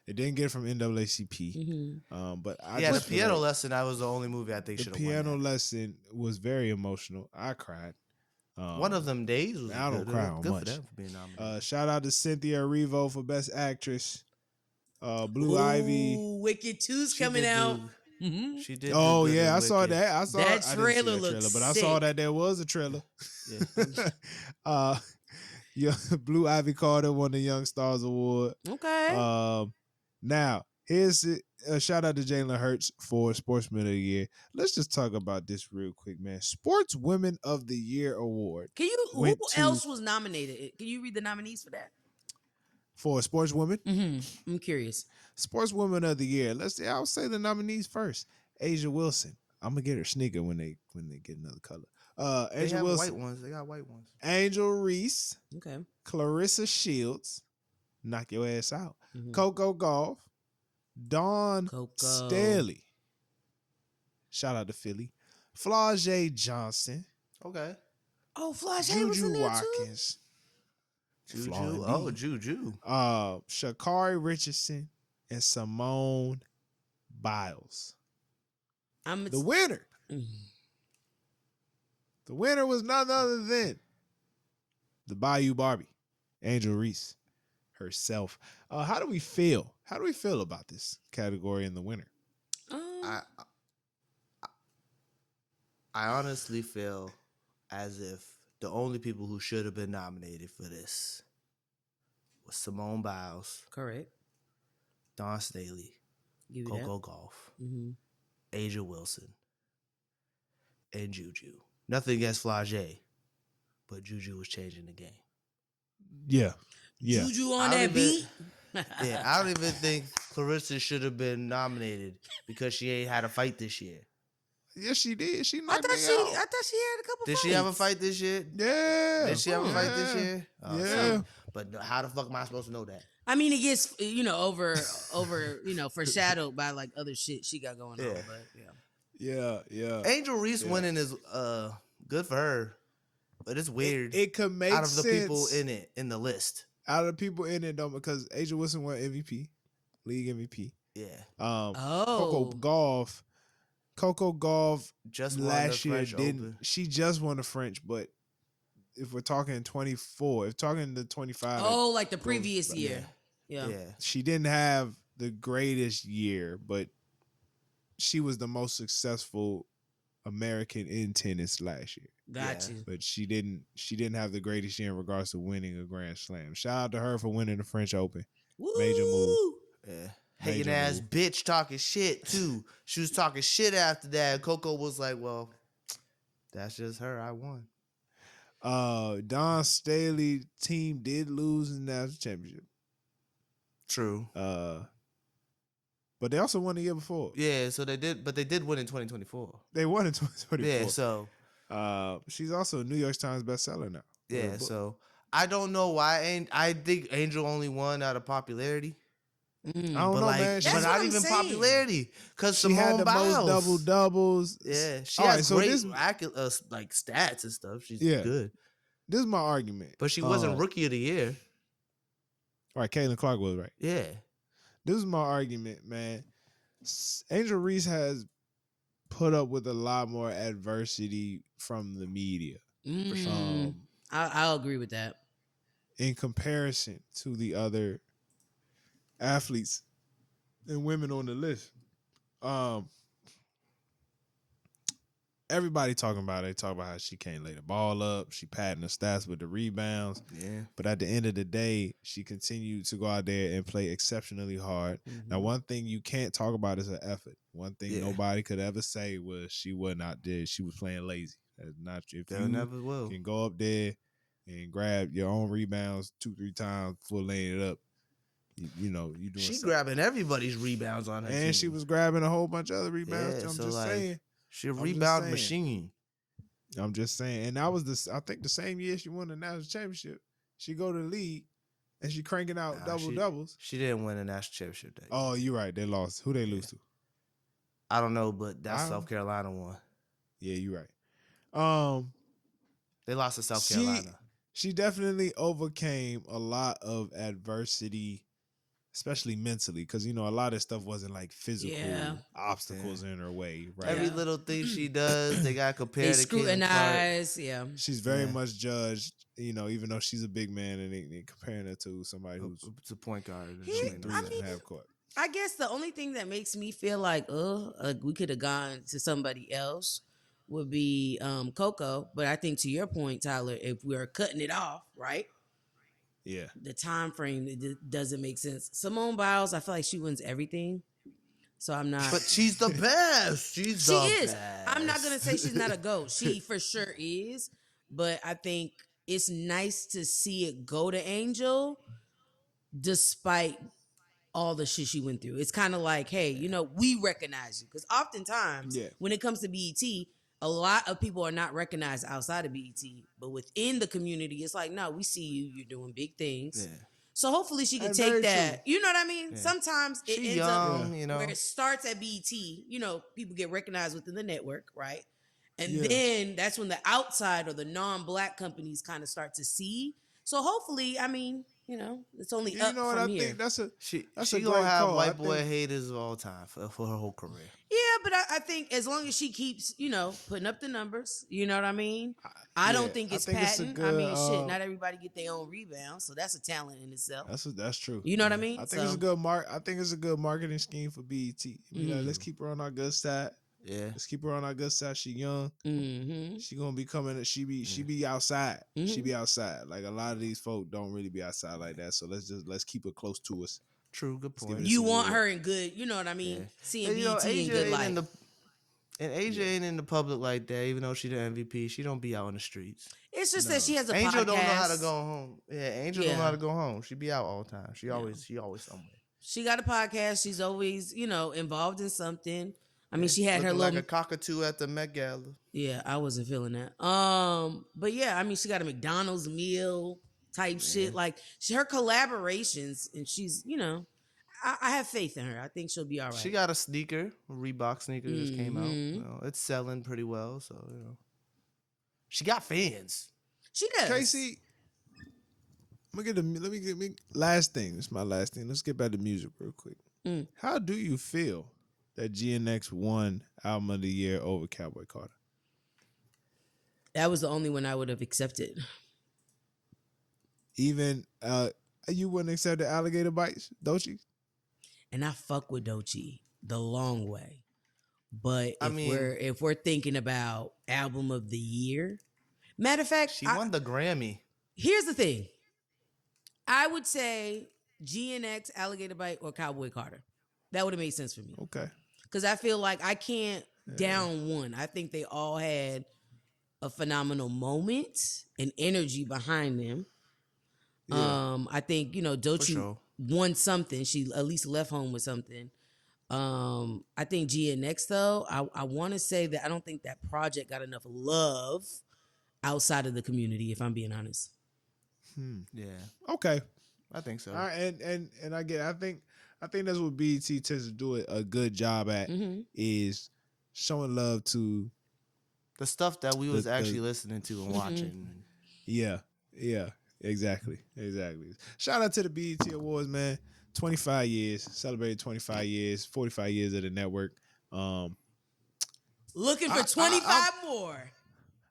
It didn't get it from NAACP.
Mm-hmm.
But I
Yeah, the
just feel
piano
like
lesson. That was the only movie I think
the
should have won.
piano
That.
lesson was very emotional. I cried.
One of them days was
I don't
good.
cry on
Good
much.
for them for being nominated.
Shout out to Cynthia Erivo for Best Actress. Blue
Ooh,
Ivy.
Wicked 2's
She
coming
did
out.
do-
Mm-hmm.
She did.
Oh
do good
yeah,
in
I saw
Wicked.
that.
That
I didn't see
trailer
that
looks
but I saw
sick.
that there was a trailer.
Yeah.
uh, Blue Ivy Carter won the Young Stars Award.
Okay.
Now here's a shout out to Jalen Hurts for Sportsman of the Year. Let's just talk about this real quick, man. Sports Women of the Year Award.
Who else was nominated? Can you read the nominees for that?
For Sportswoman?
Mm-hmm. I'm curious.
Sportswoman of the Year. I'll say the nominees first. Asia Wilson. I'm gonna get her sneaker when they get another color.
They
Angel
have
Wilson.
white ones. They got white ones.
Angel Reese.
Okay.
Clarissa Shields. Knock your ass out.
Mhm.
Coco Golf. Dawn
Coco.
Staley. Shout out to Philly. Flau'jae Johnson.
Okay.
Oh, Flau'jae was in
Juju
there
Watkins.
Juju.
Flaw indeed.
Oh, Juju.
Sha'Carri Richardson and Simone Biles. The winner.
Mm.
The winner was none other than the Bayou Barbie, Angel Reese herself. How do we feel? How do we feel about this category and the winner?
I honestly feel as if the only people who should have been nominated for this was Simone Biles,
Correct.
Dawn Staley,
Give you
Coco Golf,
Mm-hmm.
Asia Wilson, and Juju. Nothing against Flau'jae, but Juju was changing the game.
Yeah.
Juju on that beat.
Yeah, I don't even think Clarissa should have been nominated because she ain't had a fight this year.
Yes, she did. She
I
knocked
thought
me
she
out.
had a couple
Did
fights.
she have a fight this year?
Yeah.
Did she have a fight this year?
Yeah.
But how the fuck am I supposed to know that?
I mean, it gets over foreshadowed by like other shit she got going on. But
Yeah.
Angel Reese winning is good for her, but it's weird.
It could make
out of the
sense.
people in the list.
Out of the people in it, though, because Asia Wilson won MVP, league MVP.
Yeah.
Coco Golf
Just won
last
the
year
French
didn't.
Open.
She just won the French, but if we're talking 24, if talking the 25,
like the previous year. Yeah.
She didn't have the greatest year, but she was the most successful American in tennis last year.
Gotcha.
But she didn't have the greatest year in regards to winning a Grand Slam. Shout out to her for winning the French Open.
Woo!
Major move.
Yeah.
Major
Hating ass
move.
bitch talking shit too. She was talking shit after that. Coco was like, well, that's just her. I won.
Dawn Staley team did lose in the national championship.
True.
But they also won the year before.
Yeah, so they did, but they did win in 2024.
They won in 2024.
Yeah, so
she's also a New York Times bestseller now.
yeah, so I don't know why. I think Angel only won out of popularity.
I don't know, man.
But not even popularity, because
she had the most double doubles.
Yeah, she
All
has
right,
great
so
like stats and stuff. She's
Yeah.
good,
This is my argument.
but she wasn't Rookie of the Year.
All right, Caitlin Clark was right.
Yeah,
This is my argument, man. Angel Reese has put up with a lot more adversity from the media.
Mm, I'll agree with that.
In comparison to the other athletes and women on the list. Everybody talking about it. They talk about how she can't lay the ball up. She padding the stats with the rebounds.
Yeah.
But at the end of the day, she continued to go out there and play exceptionally hard. Now, one thing you can't talk about is her effort. One thing nobody could ever say was she was not there. She was playing lazy. That's not true. If
They
you
never will.
can go up there and grab your own rebounds 2-3 times before laying it up, you know, you doing
She
something.
grabbing everybody's rebounds on her team.
And she was grabbing a whole bunch of other rebounds.
Yeah,
I'm
so
just
like,
saying.
She a
I'm just
rebound
saying.
machine.
I'm just saying. And that was I think the same year she won the national championship. She go to the league and she cranking out doubles.
She didn't win a national championship that year.
Oh, you're right. They lost. Who they lose to?
I don't know, but that's South Carolina one.
Yeah, you're right.
They lost to South Carolina.
She definitely overcame a lot of adversity, especially mentally, because, you know, a lot of stuff wasn't like physical obstacles in her way, right?
Every little thing she does, they got compared
They
to
scrutinize,
She's very much judged, you know, even though she's a big man and they comparing her to somebody who's
a point guard.
Half court.
I guess the only thing that makes me feel like, we could have gone to somebody else would be Coco. But I think to your point, Tyler, if we're cutting it off, right?
Yeah.
The time frame doesn't make sense. Simone Biles, I feel like she wins everything. So I'm not.
But she's the best. She is.
I'm not gonna say she's not a GOAT. She for sure is. But I think it's nice to see it go to Angel, despite all the shit she went through. It's kind of like, hey, you know, we recognize you. Because oftentimes when it comes to BET, a lot of people are not recognized outside of BET. But within the community, it's like, no, we see you. You're doing big things. Yeah. So hopefully she can take that. True. You know what I mean? Yeah. Sometimes it ends up where it starts at BET. You know, people get recognized within the network, right? And then that's when the outside or the non-black companies kind of start to see. So hopefully, I mean, you know, it's only up from
I
here.
think that's
she
a
gonna have white boy haters all time for her whole career.
Yeah, but I think as long as she keeps, you know, putting up the numbers, you know what I mean? I don't think it's patent. I mean, shit, not everybody get their own rebound, so that's a talent in itself.
That's true.
You know what I mean?
I think it's a good I think it's a good marketing scheme for BET. You know, let's keep her on our good side. Yeah, let's keep her on our good side. She young. She gonna be coming. She be outside. She be outside. Like a lot of these folk don't really be outside like that. So let's keep her close to us.
True, good point.
You want her in good. You know what I mean? Yeah. Seeing BET in good light.
And Asia ain't in the public like that. Even though she the MVP, she don't be out on the streets.
It's just that she has a
Angel
podcast.
don't know how to go home. Yeah, Angel don't know how to go home. She be out all the time. She always somewhere.
She got a podcast. She's always, you know, involved in something. I mean, she had her little
like a cockatoo at the Met Gala.
Yeah, I wasn't feeling that. But yeah, I mean, she got a McDonald's meal type shit. Like her collaborations, and she's, you know, I have faith in her. I think she'll be all right.
She got a sneaker, a Reebok sneaker just came out. You know, it's selling pretty well, so you know, she got fans.
She does.
Casey, let me get last thing. This is my last thing. Let's get back to music real quick. How do you feel that GNX won Album of the Year over Cowboy Carter?
That was the only one I would have accepted.
Even you wouldn't accept the Alligator Bites, Doechii?
And I fuck with Doechii the long way. But if we're thinking about Album of the Year, matter of fact,
she won the Grammy.
Here's the thing. I would say GNX, Alligator Bite, or Cowboy Carter. That would have made sense for me.
Okay.
Because I feel like I can't down one. I think they all had a phenomenal moment and energy behind them. Yeah. I think, you know, Doechii won something. She at least left home with something. I think GNX, though, I want to say that I don't think that project got enough love outside of the community, if I'm being honest.
Yeah.
Okay.
I think so.
All right, and I get it. I think that's what BET tends to do a good job at is showing love to
the stuff that we was actually listening to and watching.
Yeah, exactly. Shout out to the BET Awards, man. 25 years, celebrated 25 years, 45 years of the network.
Looking for 25 more.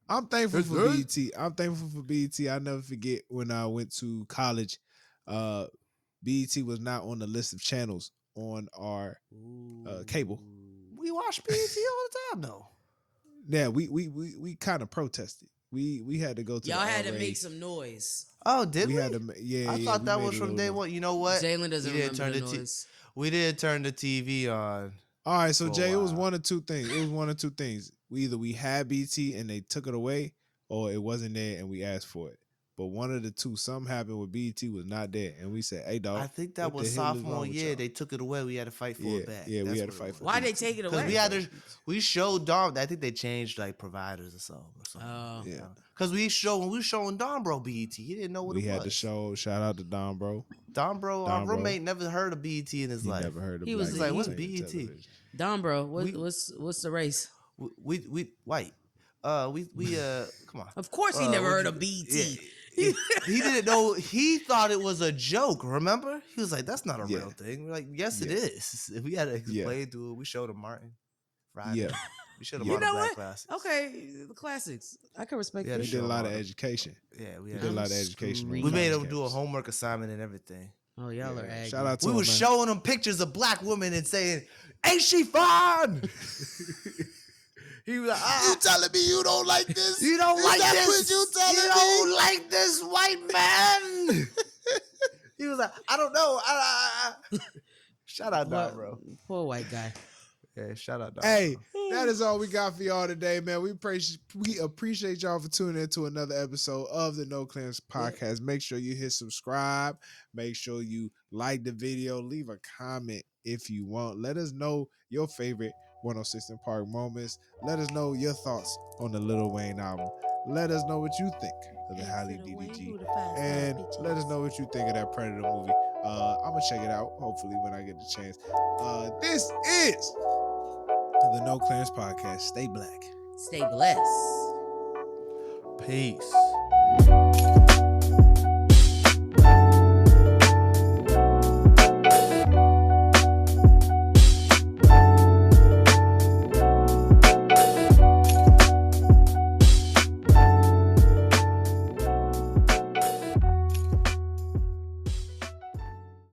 I'm thankful for BET. I'm thankful for BET. I never forget when I went to college. BET was not on the list of channels on our cable.
We watch BET all the time, though.
Yeah, we kind of protested. We had to go to.
Y'all
the
had to
RA.
make some noise.
Oh, did we?
Had to, yeah,
I thought that was from day one. You know what?
Jalen doesn't remember the noise.
We did turn the TV on.
All right, so Jay, it was one of two things. We had BT and they took it away, or it wasn't there and we asked for it. But one of the two, something happened with BT was not there, and we said, "Hey, dog."
I think that was sophomore year. They took it away. We had to fight for it back.
Yeah, we had to fight for it.
Why they take it away?
Because we showed Dom. I think they changed like providers or something.
Oh,
yeah. Because when we were showing Don Bro BET, he didn't know what it was.
We had to show. Shout out to Don Bro.
Don Bro, our roommate never heard of BET in his life.
Never heard of.
He was
like, "What's BET?"
Don Bro, what's the race?
We white. Come on.
Of course, he never heard of BET.
Yeah. He didn't know. He thought it was a joke. Remember? He was like, "That's not a real thing." We're like, "Yes, it is." If we had to explain to it, we showed him Martin Friday.
Yeah,
we showed him all the black classics.
Okay, the classics. I can respect that.
We did a lot of education.
Yeah, we
did a lot of education.
We made him do a homework assignment and everything.
Oh, y'all are aggy.
Shout out to
we
him,
were showing him pictures of black women and saying, "Ain't she fine?" He was like,
"You telling me you don't like this?
You don't like this?
What you telling me?
Don't like this white man?" He was like, "I don't know." Shout out, Don, bro.
Poor white guy.
Yeah, shout out, Don.
Hey, that is all we got for y'all today, man. We appreciate y'all for tuning in to another episode of the No Clearance Podcast. Make sure you hit subscribe. Make sure you like the video. Leave a comment if you want. Let us know your favorite 106 in Park moments. Let us know your thoughts on the Lil Wayne album. Let us know what you think of the Halle DDG. And let us know what you think of that Predator movie. I'm going to check it out, hopefully, when I get the chance. This is the No Clearance Podcast. Stay black.
Stay blessed.
Peace.